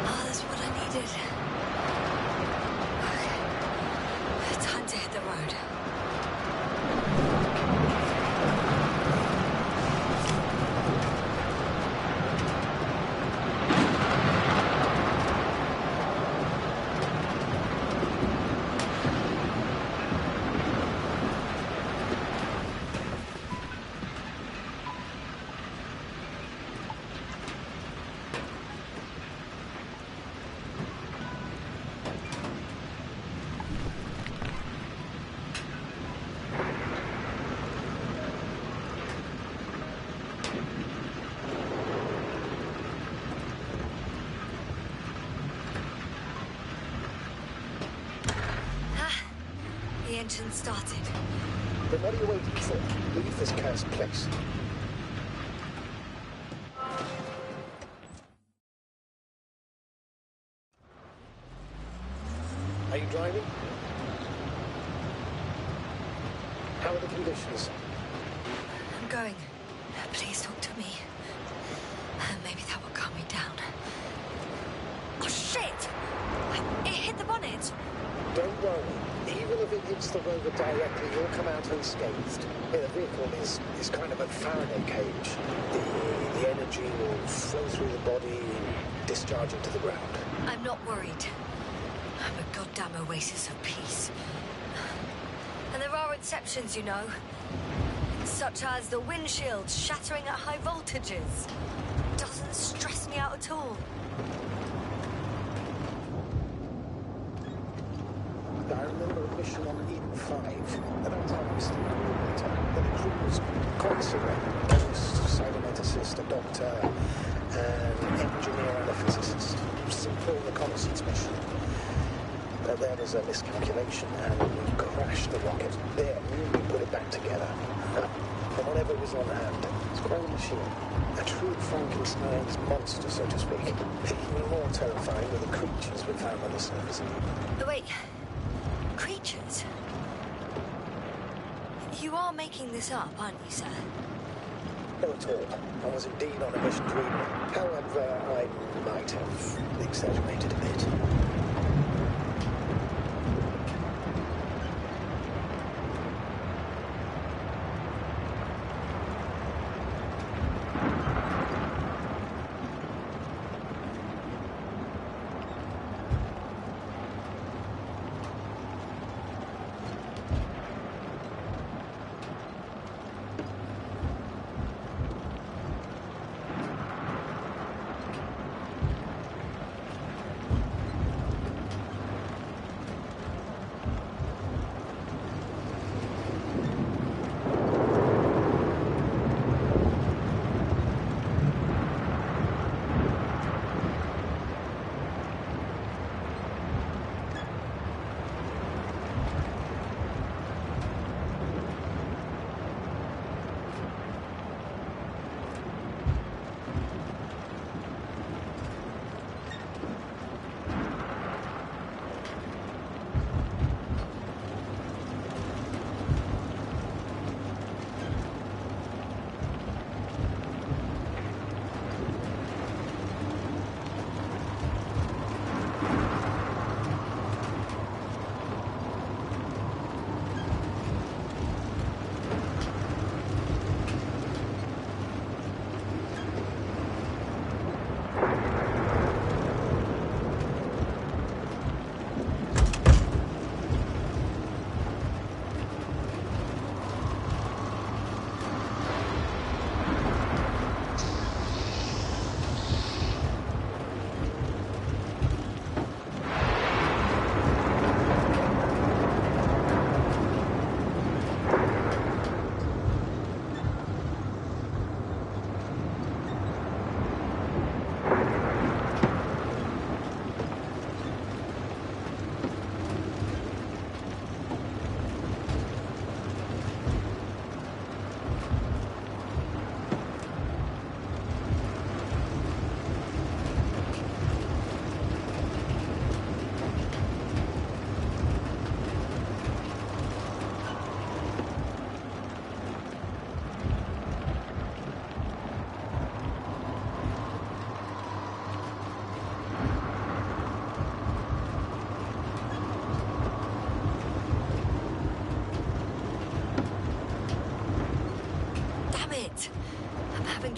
Oh, that's what I needed. Okay. Time to hit the road. The engine started. Then what are you waiting for? Leave this cursed place. Are you driving? How are the conditions? I'm going. Please talk to me. Maybe that will calm me down. Oh, shit! It hit the bonnet. Don't worry. Even if it hits the rover directly, you'll come out unscathed. Yeah, the vehicle is kind of a Faraday cage. The energy will flow through the body and discharge into the ground. I'm not worried. I'm a goddamn oasis of peace. And there are exceptions, you know. Such as the windshield shattering at high voltages. Doesn't stress me out at all. I remember a mission on Eden 5. At that time, I was still a coordinator. The crew was quite serene. There was a cyberneticist, a doctor, an engineer, and a physicist. Simple reconnaissance mission. But there was a miscalculation, and we crashed the rocket. Then we put it back together. From whatever was on hand. It's quite a machine. A true Frankenstein's monster, so to speak. Even more terrifying were the creatures we found on the surface. Wait. Creatures? You are making this up, aren't you, sir? Not at all. I was indeed on a mission to Eden. However, I might have exaggerated a bit.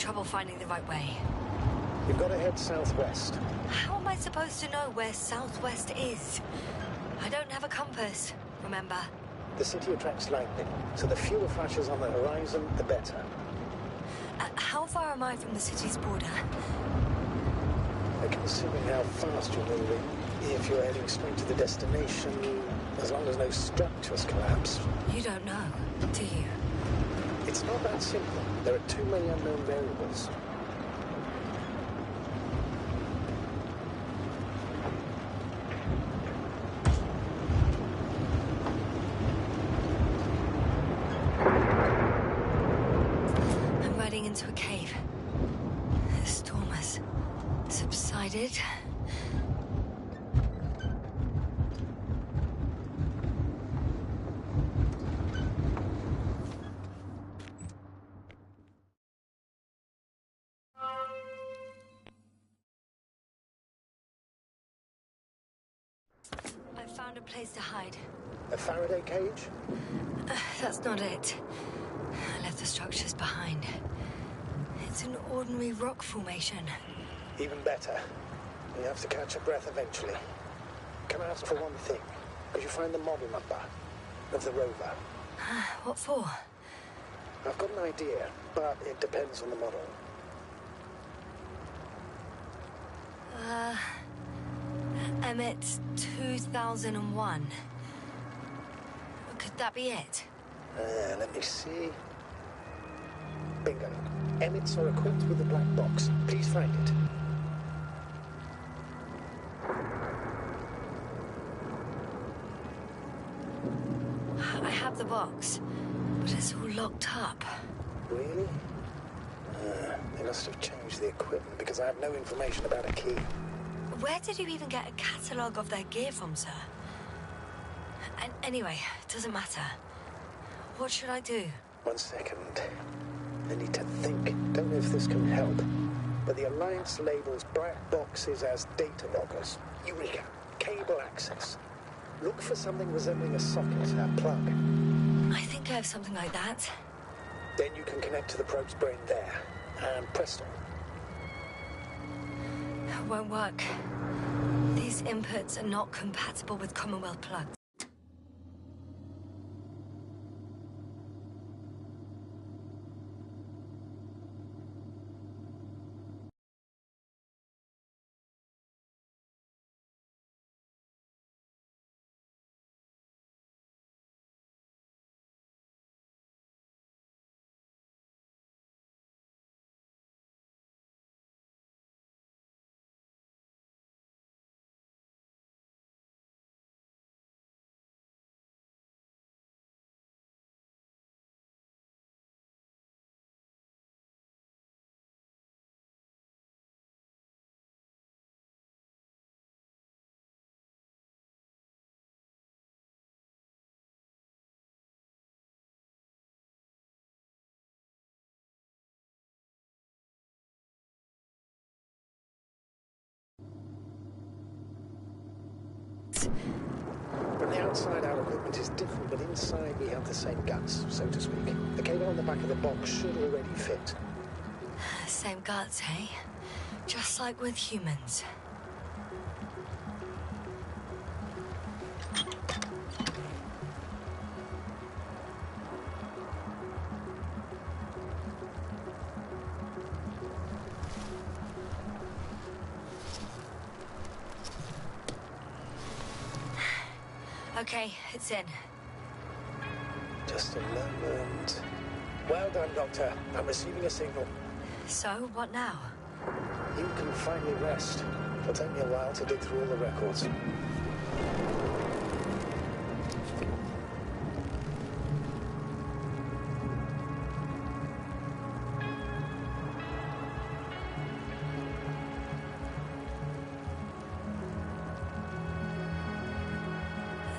trouble finding the right way. You've got to head southwest. How am I supposed to know where southwest is? I don't have a compass, remember? The city attracts lightning, so the fewer flashes on the horizon, the better. How far am I from the city's border? Considering how fast you're moving, if you're heading straight to the destination, as long as no structures collapse. You don't know, do you? It's not that simple. There are too many unknown variables. I'm riding into a cave. The storm has subsided. I found a place to hide. A Faraday cage? That's not it. I left the structures behind. It's an ordinary rock formation. Even better. You have to catch your breath eventually. Can I ask for one thing? Could you find the model number of the rover? What for? I've got an idea, but it depends on the model. Emmett 2001. Could that be it? Let me see. Bingo. Emmets are equipped with the black box. Please find it. I have the box, but it's all locked up. Really? They must have changed the equipment because I have no information about a key. Where did you even get a catalogue of their gear from, sir? And anyway, it doesn't matter. What should I do? 1 second. I need to think. Don't know if this can help. But the Alliance labels black boxes as data loggers. Eureka. Cable access. Look for something resembling a socket, a plug. I think I have something like that. Then you can connect to the probe's brain there. And presto. It won't work. These inputs are not compatible with Commonwealth plugs. From the outside, our equipment is different, but inside we have the same guts, so to speak. The cable on the back of the box should already fit. Same guts, eh? Just like with humans. Okay, it's in. Just a moment. Well done, Doctor. I'm receiving a signal. So, what now? You can finally rest. It'll take me a while to dig through all the records.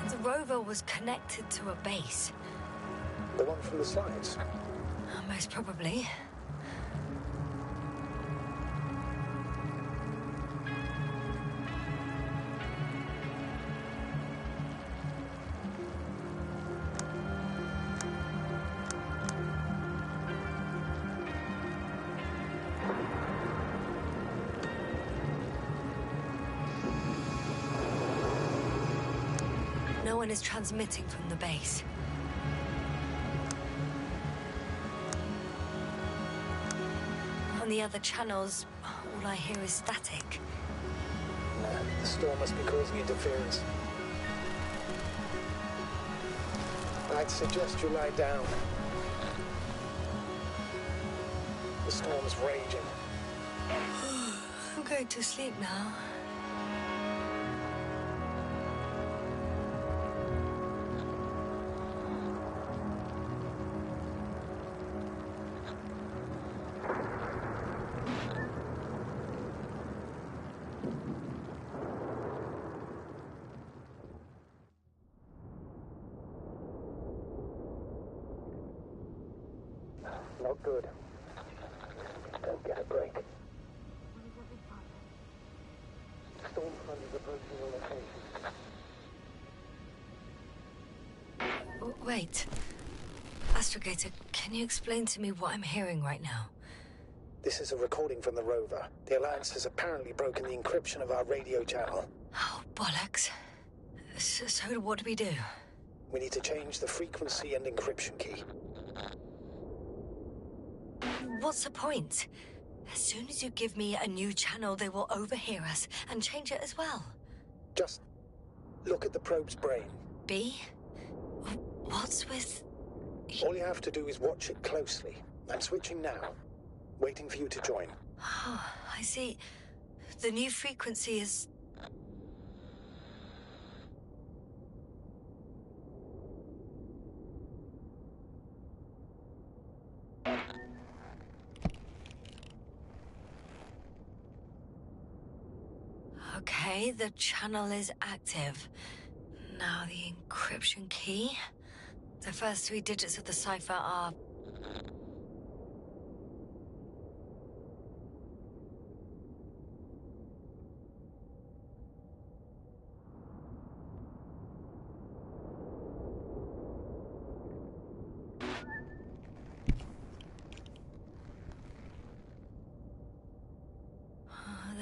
The rover was connected to a base. The one from the slides? Most probably. No one is transmitting from the base. On the other channels, all I hear is static. The storm must be causing interference. I'd suggest you lie down. The storm's raging. I'm going to sleep now. Not good. Don't get a break. Storm front is approaching your location. Wait. Astrogator, can you explain to me what I'm hearing right now? This is a recording from the rover. The Alliance has apparently broken the encryption of our radio channel. Oh, bollocks. So what do we do? We need to change the frequency and encryption key. What's the point? As soon as you give me a new channel, they will overhear us and change it as well. Just look at the probe's brain. B? What's with... All you have to do is watch it closely. I'm switching now. Waiting for you to join. Oh, I see. The new frequency is... Okay, the channel is active. Now the encryption key. The first 3 digits of the cipher are...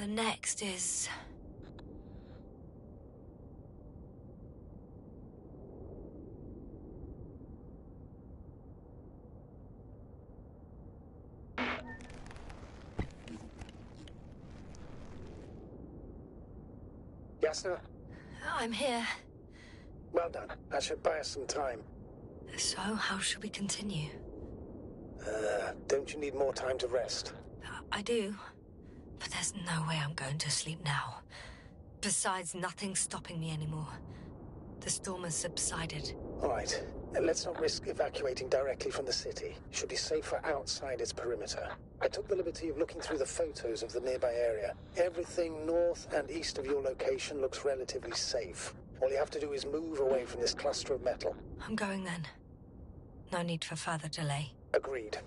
The next is... Yes, sir? I'm here. Well done. That should buy us some time. So, how should we continue? Don't you need more time to rest? I do. But there's no way I'm going to sleep now. Besides, nothing's stopping me anymore. The storm has subsided. All right. Let's not risk evacuating directly from the city. Should be safer outside its perimeter. I took the liberty of looking through the photos of the nearby area. Everything north and east of your location looks relatively safe. All you have to do is move away from this cluster of metal. I'm going then. No need for further delay. Agreed.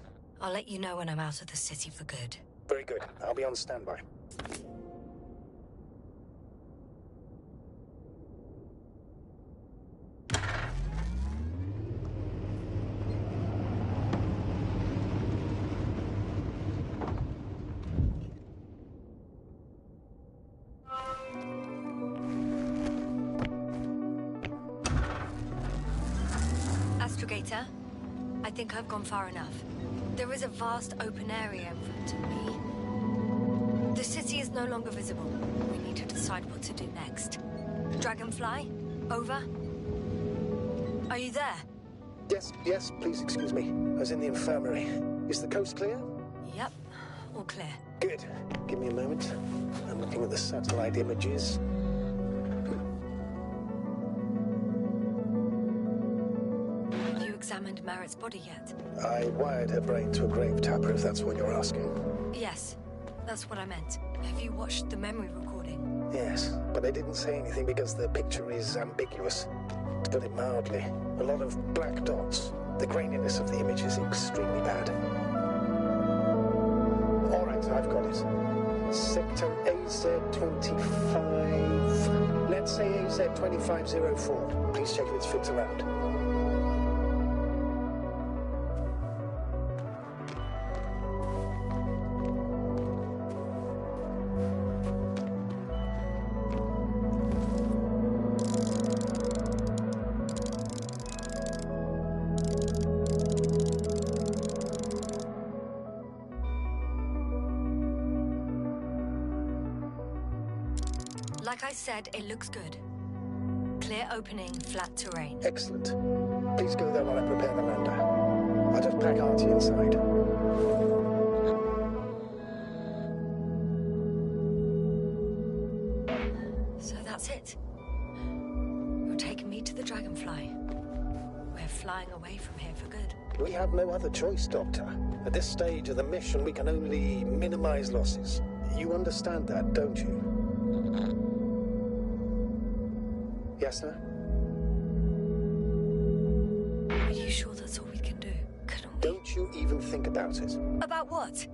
I'll let you know when I'm out of the city for good. Very good. I'll be on standby. Astrogator, I think I've gone far enough. There is a vast open area in front of me. The city is no longer visible. We need to decide what to do next. Dragonfly, over. Are you there? Yes, please excuse me. I was in the infirmary. Is the coast clear? Yep, all clear. Good. Give me a moment. I'm looking at the satellite images. Have you examined Merritt's body yet? I wired her brain to a grave tapper, if that's what you're asking. Yes, that's what I meant. Have you watched the memory recording? Yes, but I didn't say anything because the picture is ambiguous. To put it mildly, a lot of black dots. The graininess of the image is extremely bad. All right, I've got it. Sector AZ-25. Let's say AZ-2504. Please check if it's fit around. Like I said, it looks good. Clear opening, flat terrain. Excellent. Please go there while I prepare the lander. I'll just pack Artie inside. So that's it. You're taking me to the Dragonfly. We're flying away from here for good. We have no other choice, Doctor. At this stage of the mission, we can only minimize losses. You understand that, don't you? Yes, sir? Are you sure that's all we can do? Couldn't we? Don't you even think about it. About what?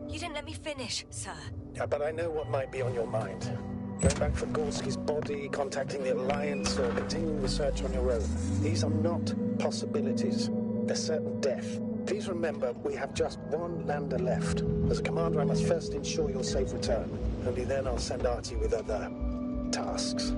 You didn't let me finish, sir. But I know what might be on your mind. Going back for Gorski's body, contacting the Alliance, or continuing the search on your own. These are not possibilities. They're certain death. Please remember, we have just one lander left. As a commander, I must first ensure your safe return. Only then I'll send Artie with other tasks.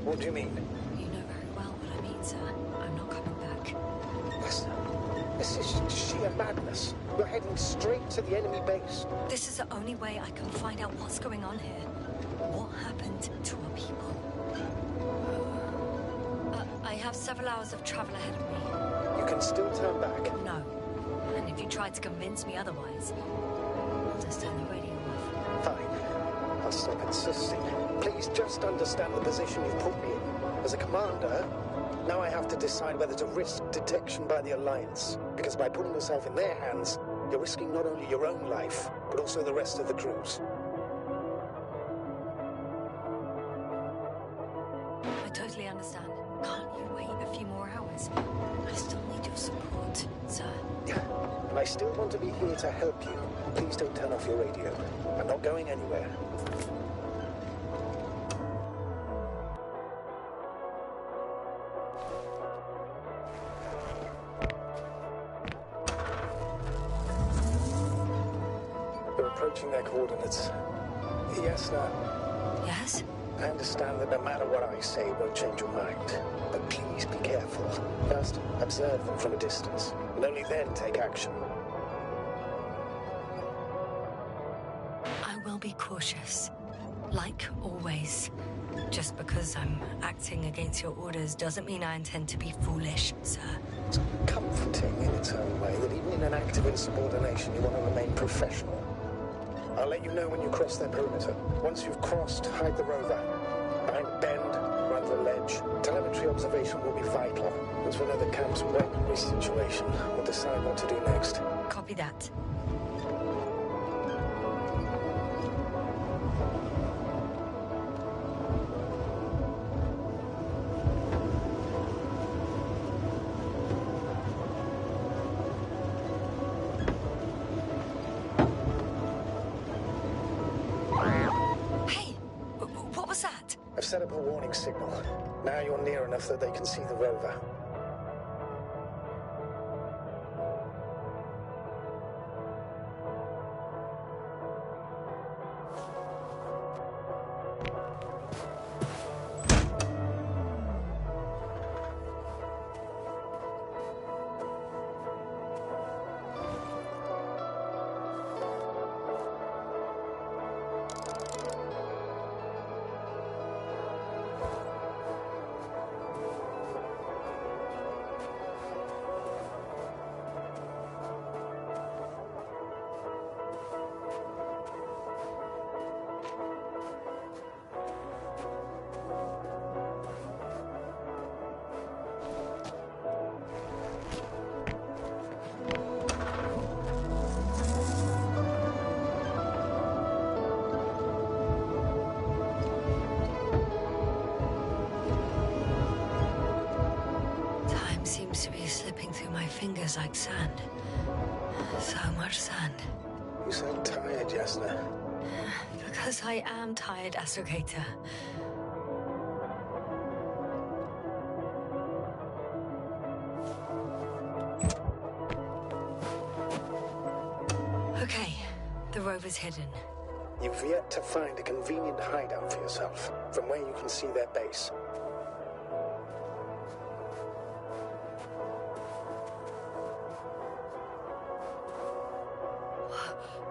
What do you mean? You know very well what I mean, sir. I'm not coming back. This is sheer madness. We're heading straight to the enemy base. This is the only way I can find out what's going on here. What happened to our people? I have several hours of travel ahead of me. You can still turn back. No. And if you try to convince me otherwise, I'll just turn the radio off. Fine. I'll stop insisting. Please just understand the position you've put me in. As a commander, now I have to decide whether to risk detection by the Alliance. Because by putting yourself in their hands, you're risking not only your own life, but also the rest of the crew's. I totally understand. Can't you wait a few more hours? I still need your support, sir. And I still want to be here to help you. Please don't turn off your radio. I'm not going anywhere. We're approaching their coordinates. Yes, sir. Yes? I understand that no matter what I say, it won't change your mind. But please be careful. First, observe them from a distance, and only then take action. I will be cautious. Like always. Just because I'm acting against your orders doesn't mean I intend to be foolish, sir. It's comforting in its own way that even in an act of insubordination, you want to remain professional. I'll let you know when you cross their perimeter. Once you've crossed, hide the rover. Behind a bend, or under a ledge. Telemetry observation will be vital. Once we know the camp's weaponry situation, we'll decide what to do next. Copy that. I've set up a warning signal. Now you're near enough that they can see the rover. fingers like sand. So much sand. You sound tired, Jasna. Because I am tired, Astrogator. Okay, the rover's hidden. You've yet to find a convenient hideout for yourself, from where you can see their base.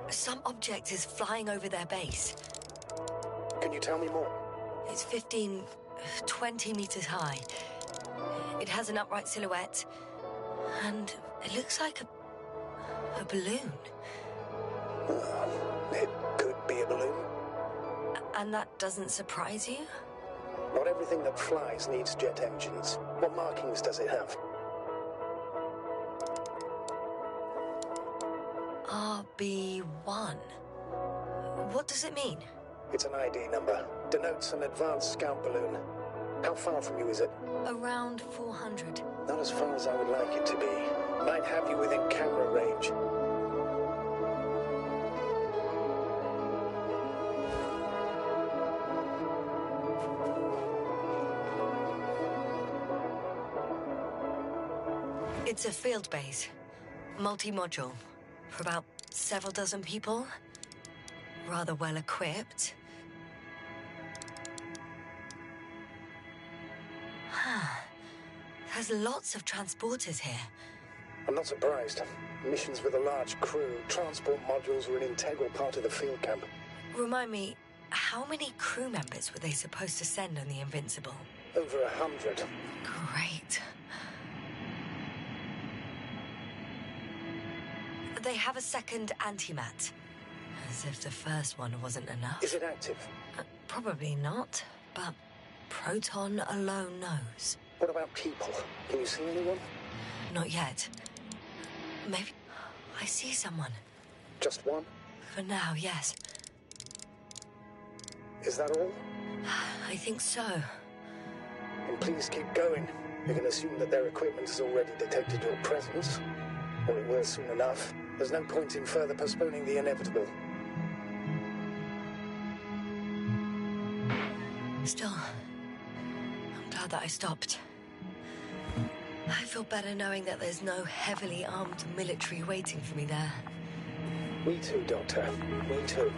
Some object is flying over their base. Can you tell me more? It's 15, 20 meters high. It has an upright silhouette, and it looks like a balloon. It could be a balloon. And that doesn't surprise you? Not everything that flies needs jet engines. What markings does it have? RB1. What does it mean? It's an ID number. Denotes an advanced scout balloon. How far from you is it? Around 400. Not as far as I would like it to be. Might have you within camera range. It's a field base. Multi-module. For about several dozen people. Rather well equipped. There's lots of transporters here. I'm not surprised. Missions with a large crew, transport modules were an integral part of the field camp. Remind me, how many crew members were they supposed to send on the Invincible? Over 100. Great. They have a second antimat. As if the first one wasn't enough. Is it active? Probably not, but Proton alone knows. What about people? Can you see anyone? Not yet. Maybe I see someone. Just one? For now, yes. Is that all? I think so. And please keep going. You can assume that their equipment has already detected your presence. Or it will soon enough. There's no point in further postponing the inevitable. Still, I'm glad that I stopped. I feel better knowing that there's no heavily armed military waiting for me there. Me too, Doctor. Me too.